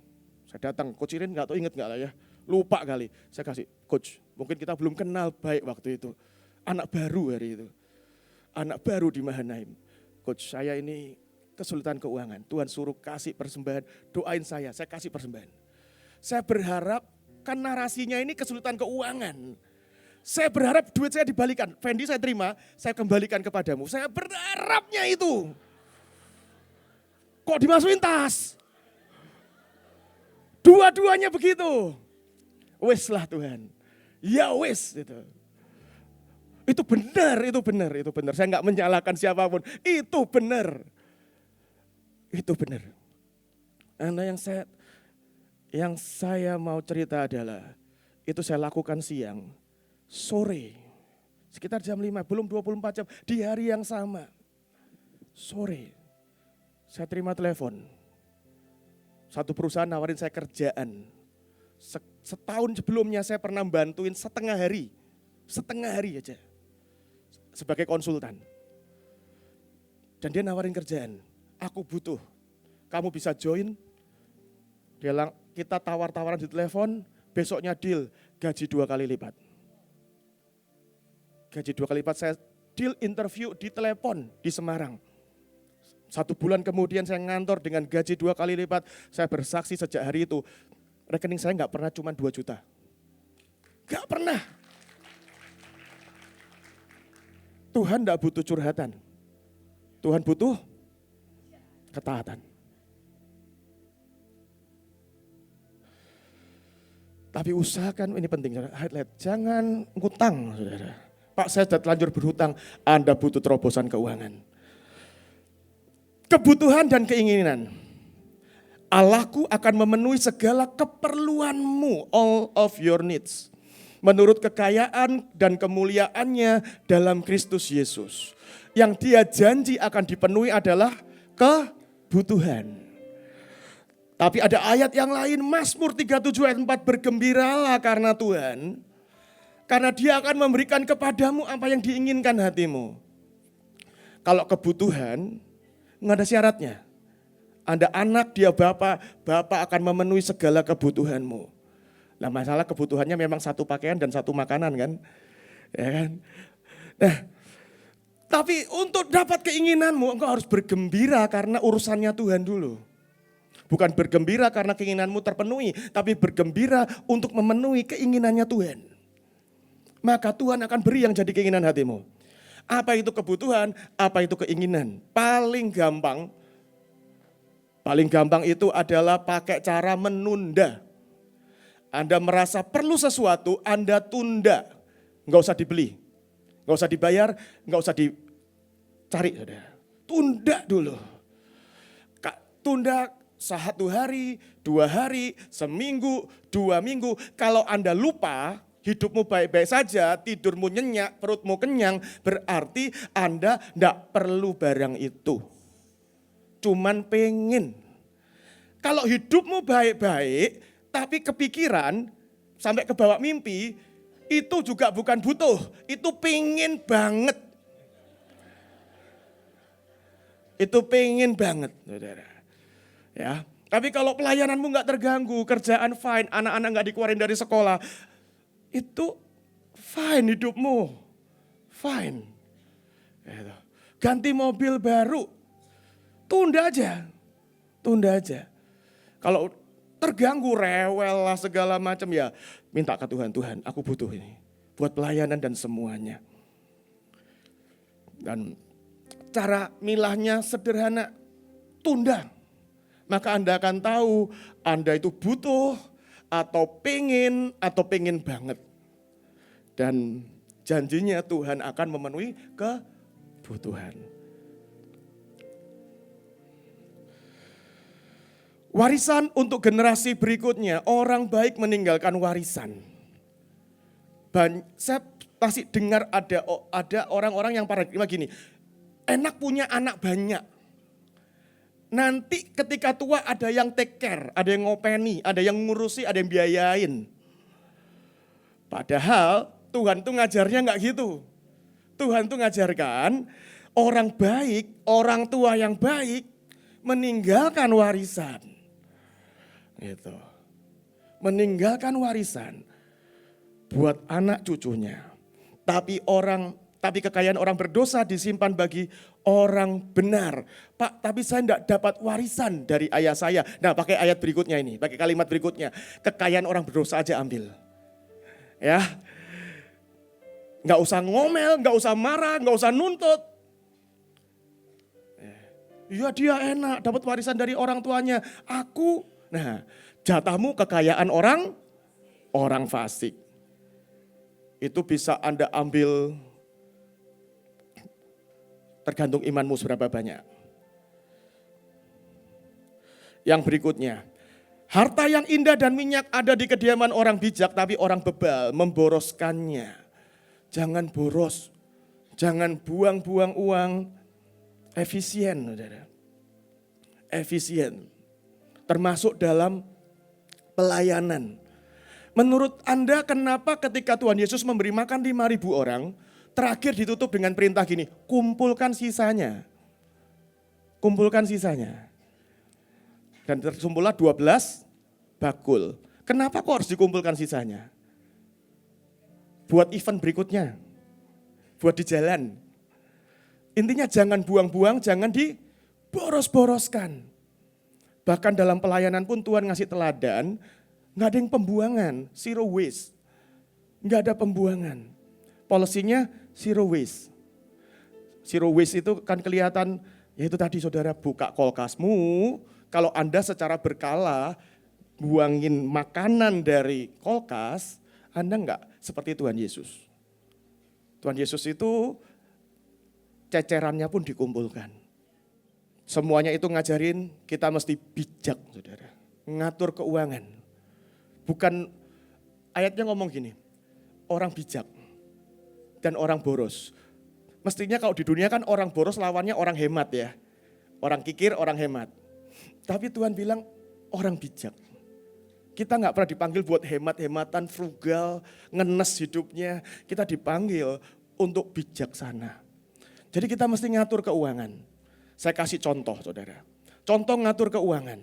Saya datang, Coach Iren gak tahu inget gak lah ya, lupa kali. Saya kasih, Coach, mungkin kita belum kenal baik waktu itu. Anak baru hari itu, anak baru di Mahanaim. Coach, saya ini kesulitan keuangan, Tuhan suruh kasih persembahan, doain saya kasih persembahan. Saya berharap, kan narasinya ini kesulitan keuangan. Saya berharap duit saya dibalikan. Fendi saya terima, saya kembalikan kepadamu. Saya berharapnya itu. Kok dimasukin tas? Dua-duanya begitu. Wes lah Tuhan. Ya wes itu. Itu benar. Saya nggak menyalahkan siapapun. Itu benar. Karena yang saya mau cerita adalah, itu saya lakukan siang, sore, sekitar jam 5, belum 24 jam, di hari yang sama. Sore, saya terima telepon. Satu perusahaan nawarin saya kerjaan. Setahun sebelumnya saya pernah bantuin setengah hari aja, sebagai konsultan. Dan dia nawarin kerjaan, aku butuh, kamu bisa join. Dia bilang, kita tawar-tawaran di telepon, besoknya deal, gaji 2 kali lipat. Gaji 2 kali lipat, saya deal interview di telepon di Semarang. 1 bulan kemudian saya ngantor dengan gaji 2 kali lipat. Saya bersaksi sejak hari itu, rekening saya nggak pernah cuma 2 juta. Nggak pernah. Tuhan nggak butuh curhatan. Tuhan butuh ketaatan. Tapi usahakan, ini penting, highlight, jangan ngutang saudara. Pak saya sudah telanjur berhutang, Anda butuh terobosan keuangan. Kebutuhan dan keinginan. Allahku akan memenuhi segala keperluanmu, all of your needs. Menurut kekayaan dan kemuliaannya dalam Kristus Yesus. Yang dia janji akan dipenuhi adalah kebutuhan. Tapi ada ayat yang lain, Mazmur 37 ayat 4, bergembiralah karena Tuhan. Karena dia akan memberikan kepadamu apa yang diinginkan hatimu. Kalau kebutuhan, nggak ada syaratnya. Anda anak, dia bapak, bapak akan memenuhi segala kebutuhanmu. Nah masalah kebutuhannya memang 1 pakaian dan 1 makanan kan. Ya kan? Nah, tapi untuk dapat keinginanmu, engkau harus bergembira karena urusannya Tuhan dulu. Bukan bergembira karena keinginanmu terpenuhi, tapi bergembira untuk memenuhi keinginannya Tuhan. Maka Tuhan akan beri yang jadi keinginan hatimu. Apa itu kebutuhan, apa itu keinginan. Paling gampang itu adalah pakai cara menunda. Anda merasa perlu sesuatu, Anda tunda. Nggak usah dibeli, nggak usah dibayar, nggak usah dicari. Saudara. Tunda dulu. Tunda 1 hari, 2 hari, seminggu, 2 minggu. Kalau Anda lupa, hidupmu baik-baik saja, tidurmu nyenyak, perutmu kenyang, berarti Anda tidak perlu barang itu. Cuman pengen. Kalau hidupmu baik-baik, tapi kepikiran sampai ke bawah mimpi, itu juga bukan butuh, itu pengen banget. Itu pengen banget, saudara. Ya, tapi kalau pelayananmu nggak terganggu, kerjaan fine, anak-anak nggak dikeluarin dari sekolah, itu fine hidupmu, fine. Ganti mobil baru, tunda aja. Kalau terganggu, rewel lah segala macam ya, minta ke Tuhan, Tuhan aku butuh ini buat pelayanan dan semuanya. Dan cara milahnya sederhana, tunda. Maka Anda akan tahu Anda itu butuh atau pengen banget. Dan janjinya Tuhan akan memenuhi kebutuhan. Warisan untuk generasi berikutnya, orang baik meninggalkan warisan. Saya pasti dengar ada orang-orang yang paradigma gini, enak punya anak banyak. Nanti ketika tua ada yang take care, ada yang ngopeni, ada yang ngurusi, ada yang biayain. Padahal Tuhan tuh ngajarnya nggak gitu. Tuhan tuh ngajarkan orang baik, orang tua yang baik meninggalkan warisan. Gitu. Meninggalkan warisan buat anak cucunya. Tapi kekayaan orang berdosa disimpan bagi orang benar. Pak, tapi saya tidak dapat warisan dari ayah saya. Nah, pakai ayat berikutnya ini, pakai kalimat berikutnya. Kekayaan orang berdosa aja ambil. Ya, nggak usah ngomel, nggak usah marah, nggak usah nuntut. Iya dia enak, dapat warisan dari orang tuanya. Jatahmu kekayaan orang fasik. Itu bisa Anda ambil. Tergantung imanmu seberapa banyak. Yang berikutnya, harta yang indah dan minyak ada di kediaman orang bijak, tapi orang bebal memboroskannya. Jangan boros, jangan buang-buang uang, efisien, saudara. Efisien, termasuk dalam pelayanan. Menurut Anda kenapa ketika Tuhan Yesus memberi makan 5.000 orang, terakhir ditutup dengan perintah gini, kumpulkan sisanya. Kumpulkan sisanya. Dan terkumpullah 12 bakul. Kenapa kok harus dikumpulkan sisanya? Buat event berikutnya. Buat di jalan. Intinya jangan buang-buang, jangan diboros-boroskan. Bahkan dalam pelayanan pun Tuhan ngasih teladan, nggak ada yang pembuangan, zero waste. Nggak ada pembuangan. Polisinya zero waste. Zero waste itu kan kelihatan, yaitu tadi saudara buka kulkasmu, kalau Anda secara berkala buangin makanan dari kulkas, Anda enggak seperti Tuhan Yesus. Tuhan Yesus itu cecerannya pun dikumpulkan. Semuanya itu ngajarin kita mesti bijak saudara, ngatur keuangan. Bukan ayatnya ngomong gini, orang bijak dan orang boros. Mestinya kalau di dunia kan orang boros lawannya orang hemat ya. Orang kikir, orang hemat. Tapi Tuhan bilang orang bijak. Kita gak pernah dipanggil buat hemat-hematan, frugal, ngenes hidupnya. Kita dipanggil untuk bijaksana. Jadi kita mesti ngatur keuangan. Saya kasih contoh saudara. Contoh ngatur keuangan.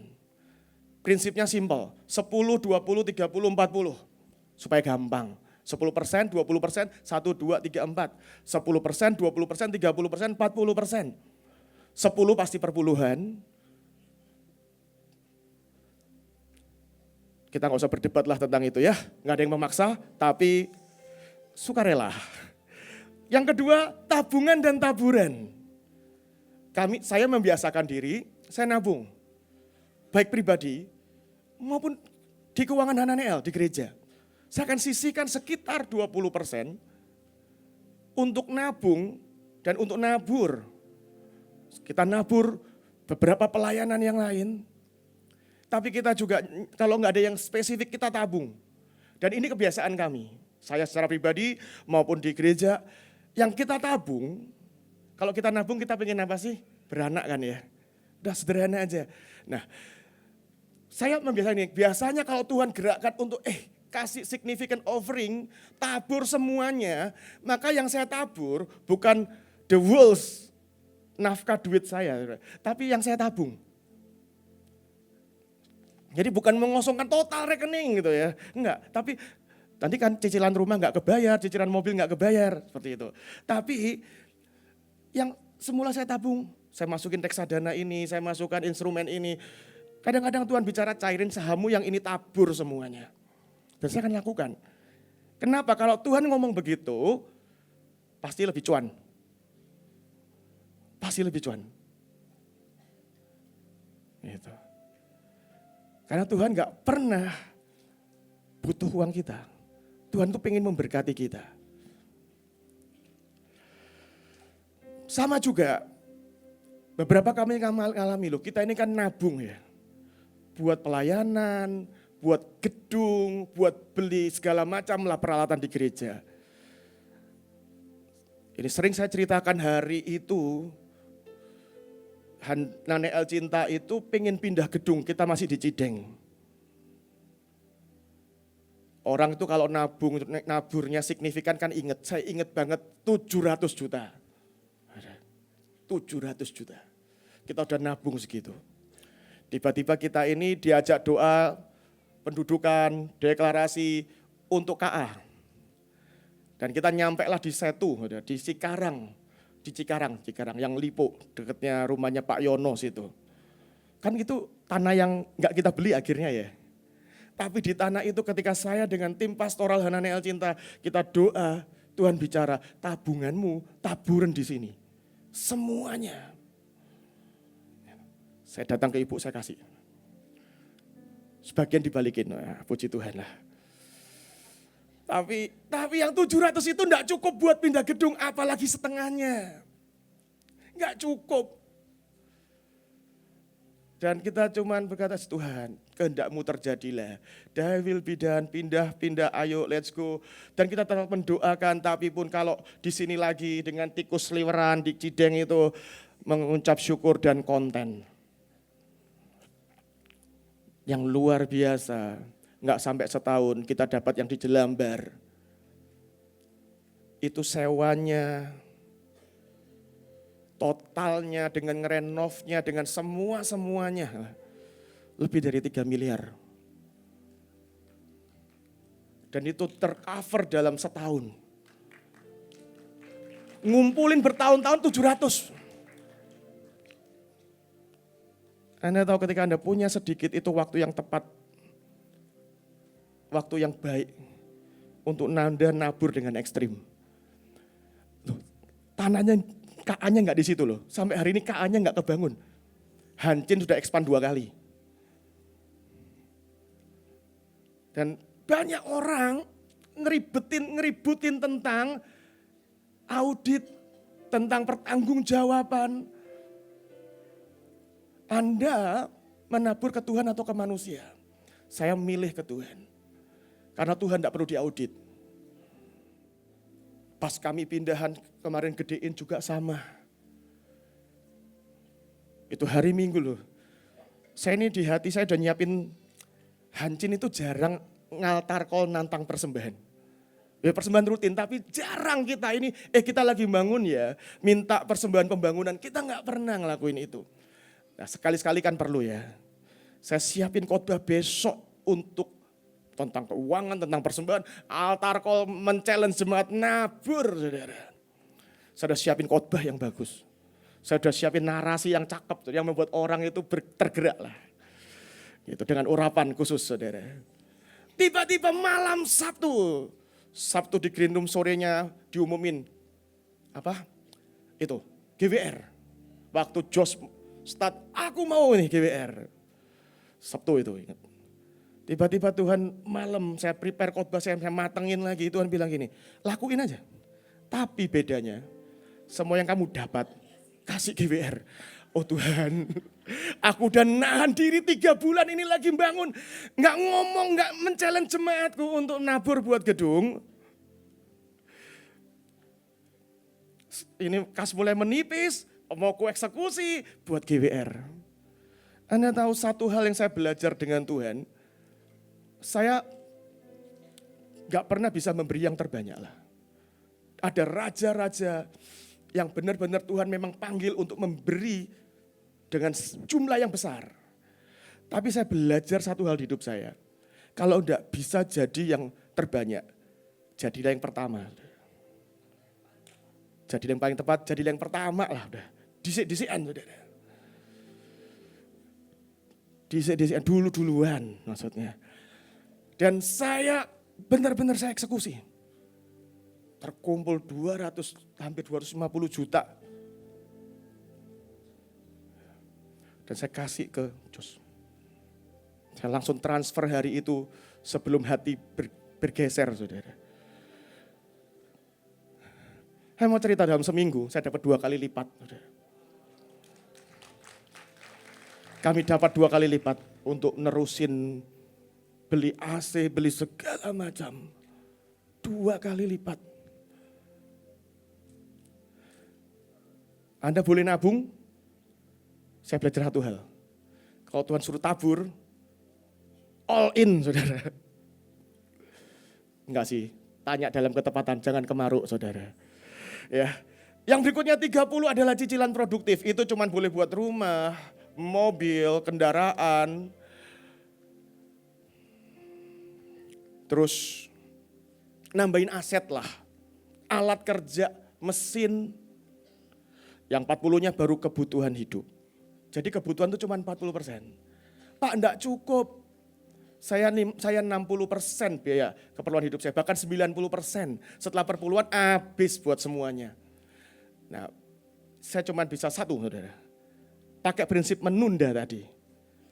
Prinsipnya simpel, 10, 20, 30, 40. Supaya gampang. 10%, 20%, 1, 2, 3, 4. 10%, 20%, 30%, 40%. 10 pasti perpuluhan. Kita gak usah berdebat lah tentang itu ya. Gak ada yang memaksa, tapi sukarela. Yang kedua, tabungan dan taburan. Saya membiasakan diri, saya nabung. Baik pribadi maupun di keuangan Hananel di gereja. Saya akan sisihkan sekitar 20% untuk nabung dan untuk nabur. Kita nabur beberapa pelayanan yang lain. Tapi kita juga kalau nggak ada yang spesifik kita tabung. Dan ini kebiasaan kami. Saya secara pribadi maupun di gereja, yang kita tabung, kalau kita nabung kita pengen apa sih? Beranak kan ya. Udah sederhana aja. Nah, saya membiasakan ini, biasanya kalau Tuhan gerakkan untuk kasih significant offering, tabur semuanya, maka yang saya tabur bukan the world's nafkah duit saya, tapi yang saya tabung. Jadi bukan mengosongkan total rekening gitu ya, enggak. Tapi nanti kan cicilan rumah enggak kebayar, cicilan mobil enggak kebayar, seperti itu. Tapi yang semula saya tabung, saya masukin reksadana ini, saya masukkan instrumen ini. Kadang-kadang Tuhan bicara cairin sahammu yang ini tabur semuanya. Dan saya akan lakukan. Kenapa? Kalau Tuhan ngomong begitu, pasti lebih cuan. Pasti lebih cuan. Gitu. Karena Tuhan gak pernah butuh uang kita. Tuhan tuh pengen memberkati kita. Sama juga, beberapa kami ngalami loh, kita ini kan nabung ya. Buat pelayanan, buat gedung, buat beli segala macam lah peralatan di gereja. Ini sering saya ceritakan hari itu, Hananel Cinta itu pengen pindah gedung, kita masih di Cideng. Orang itu kalau nabung, naburnya signifikan kan saya inget banget 700 juta. 700 juta, kita udah nabung segitu. Tiba-tiba kita ini diajak doa, pendudukan, deklarasi untuk KA. Dan kita nyampe lah di Setu, di Cikarang yang Lipo, dekatnya rumahnya Pak Yono situ. Kan itu tanah yang enggak kita beli akhirnya ya. Tapi di tanah itu ketika saya dengan tim pastoral Hananel Cinta, kita doa, Tuhan bicara, tabunganmu, taburan di sini. Semuanya. Saya datang ke ibu, saya kasih. Sebagian dibalikin, puji Tuhan lah. Tapi yang 700 itu enggak cukup buat pindah gedung, apalagi setengahnya. Enggak cukup. Dan kita cuman berkata, Tuhan, kehendak-Mu terjadilah. Thy will be done, pindah, ayo let's go. Dan kita tetap mendoakan, tapi pun kalau di sini lagi dengan tikus liweran di Cideng itu, mengucap syukur dan konten. Yang luar biasa, enggak sampai setahun kita dapat yang di Jelambar. Itu sewanya, totalnya dengan ngerenovnya, dengan semuanya lebih dari 3 miliar. Dan itu tercover dalam setahun. Ngumpulin bertahun-tahun 700. Anda tahu ketika Anda punya sedikit itu waktu yang tepat, waktu yang baik untuk Anda nabur dengan ekstrim. Loh, tanahnya, KA-nya enggak di situ loh. Sampai hari ini KA-nya enggak kebangun. Hancin sudah expand 2 kali. Dan banyak orang ngeributin tentang audit, tentang pertanggungjawaban. Anda menabur ke Tuhan atau ke manusia? Saya milih ke Tuhan. Karena Tuhan tidak perlu diaudit. Pas kami pindahan kemarin gedein juga sama. Itu hari Minggu loh. Saya ini di hati saya udah nyiapin, Hancin itu jarang ngaltar call nantang persembahan. Ya persembahan rutin, tapi jarang kita ini, kita lagi bangun ya, minta persembahan pembangunan. Kita nggak pernah ngelakuin itu. Nah sekali-sekali kan perlu ya. Saya siapin khotbah besok untuk tentang keuangan, tentang persembahan. Altar call men-challenge jemaat nabur, saudara. Saya sudah siapin khotbah yang bagus. Saya sudah siapin narasi yang cakep, yang membuat orang itu tergerak lah. Gitu, dengan urapan khusus, saudara. Tiba-tiba malam Sabtu di Green Room sorenya diumumin. Itu GWR. Waktu Jos start, aku mau nih GWR. Sabtu itu ingat. Tiba-tiba Tuhan malam saya prepare khotbah, saya matengin lagi. Tuhan bilang gini, lakuin aja. Tapi bedanya, semua yang kamu dapat, kasih GWR. Oh Tuhan, aku udah nahan diri 3 bulan ini lagi bangun. Gak ngomong, gak men-challenge jemaatku untuk nabur buat gedung. Ini kas mulai menipis, mau ku eksekusi buat GWR. Anda tahu satu hal yang saya belajar dengan Tuhan, saya gak pernah bisa memberi yang terbanyak lah. Ada raja-raja yang benar-benar Tuhan memang panggil untuk memberi dengan jumlah yang besar. Tapi saya belajar satu hal di hidup saya. Kalau gak bisa jadi yang terbanyak, jadilah yang pertama. Jadi yang paling tepat, jadilah yang pertama lah udah. Disik-disikan saudara. Disik-disikan duluan maksudnya. Dan saya benar-benar saya eksekusi. Terkumpul hampir 250 juta. Dan saya kasih ke Jos. Saya langsung transfer hari itu sebelum hati bergeser saudara. Saya mau cerita dalam seminggu, saya dapat 2 kali lipat. Saudara. Kami dapat 2 kali lipat untuk nerusin beli AC, beli segala macam. 2 kali lipat. Anda boleh nabung, saya belajar satu hal. Kalau Tuhan suruh tabur, all in saudara. Enggak sih, tanya dalam ketepatan, jangan kemaruk saudara. Ya, yang berikutnya 30 adalah cicilan produktif. Itu cuma boleh buat rumah, mobil, kendaraan. Terus nambahin aset lah, alat kerja, mesin. Yang 40-nya baru kebutuhan hidup. Jadi kebutuhan itu cuma 40%. Pak enggak cukup, saya 60% biaya keperluan hidup saya, bahkan 90%. Setelah perpuluhan habis buat semuanya. Nah, saya cuma bisa satu saudara, pakai prinsip menunda tadi.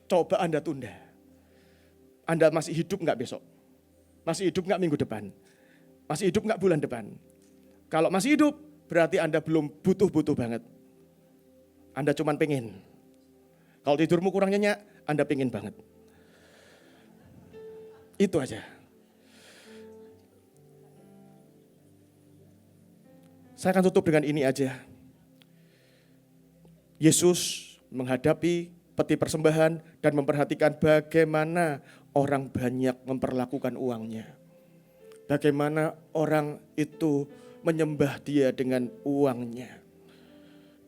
Coba Anda tunda. Anda masih hidup enggak besok? Masih hidup enggak minggu depan? Masih hidup enggak bulan depan? Kalau masih hidup, berarti Anda belum butuh-butuh banget. Anda cuma pengen. Kalau tidurmu kurang nyenyak, Anda pengen banget. Itu aja. Saya akan tutup dengan ini aja. Yesus menghadapi peti persembahan dan memperhatikan bagaimana orang banyak memperlakukan uangnya. Bagaimana orang itu menyembah dia dengan uangnya.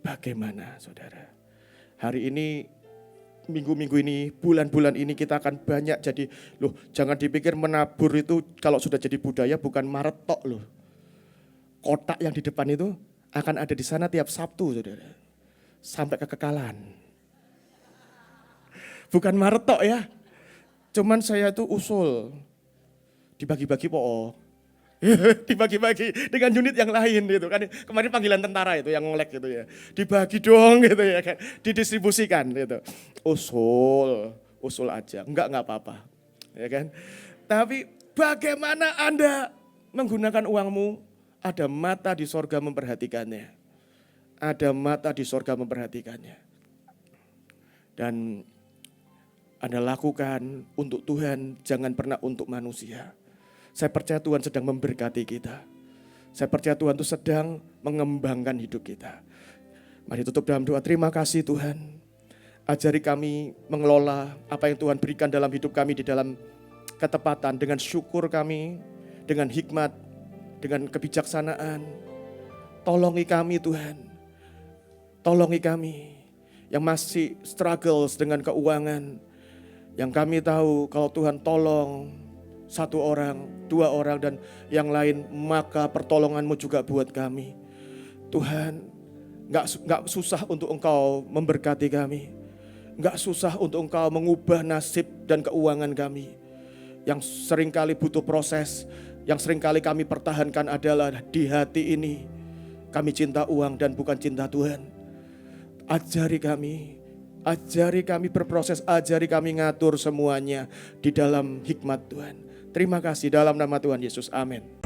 Bagaimana saudara? Hari ini, minggu-minggu ini, bulan-bulan ini kita akan banyak jadi, jangan dipikir menabur itu kalau sudah jadi budaya bukan Maret tok loh. Kotak yang di depan itu akan ada di sana tiap Sabtu saudara. Sampai kekekalan. Bukan Maret tok ya. Cuman saya tuh usul. Dibagi-bagi dibagi-bagi dengan unit yang lain gitu kan. Kemarin panggilan tentara itu yang ngelek gitu ya. Dibagi dong gitu ya kan. Didistribusikan gitu. Usul aja. Enggak apa-apa. Ya kan? Tapi bagaimana Anda menggunakan uangmu? Ada mata di sorga memperhatikannya. Ada mata di sorga memperhatikannya. Dan Anda lakukan untuk Tuhan, jangan pernah untuk manusia. Saya percaya Tuhan sedang memberkati kita. Saya percaya Tuhan itu sedang mengembangkan hidup kita. Mari tutup dalam doa. Terima kasih Tuhan. Ajari kami mengelola apa yang Tuhan berikan dalam hidup kami di dalam ketepatan. Dengan syukur kami, dengan hikmat, dengan kebijaksanaan. Tolongi kami Tuhan. Tolongi kami yang masih struggles dengan keuangan. Yang kami tahu kalau Tuhan tolong 1 orang, 2 orang dan yang lain, maka pertolongan-Mu juga buat kami. Tuhan, gak susah untuk Engkau memberkati kami. Gak susah untuk Engkau mengubah nasib dan keuangan kami. Yang seringkali butuh proses, yang seringkali kami pertahankan adalah di hati ini. Kami cinta uang dan bukan cinta Tuhan. Ajari kami berproses, ajari kami ngatur semuanya di dalam hikmat Tuhan. Terima kasih dalam nama Tuhan Yesus, amin.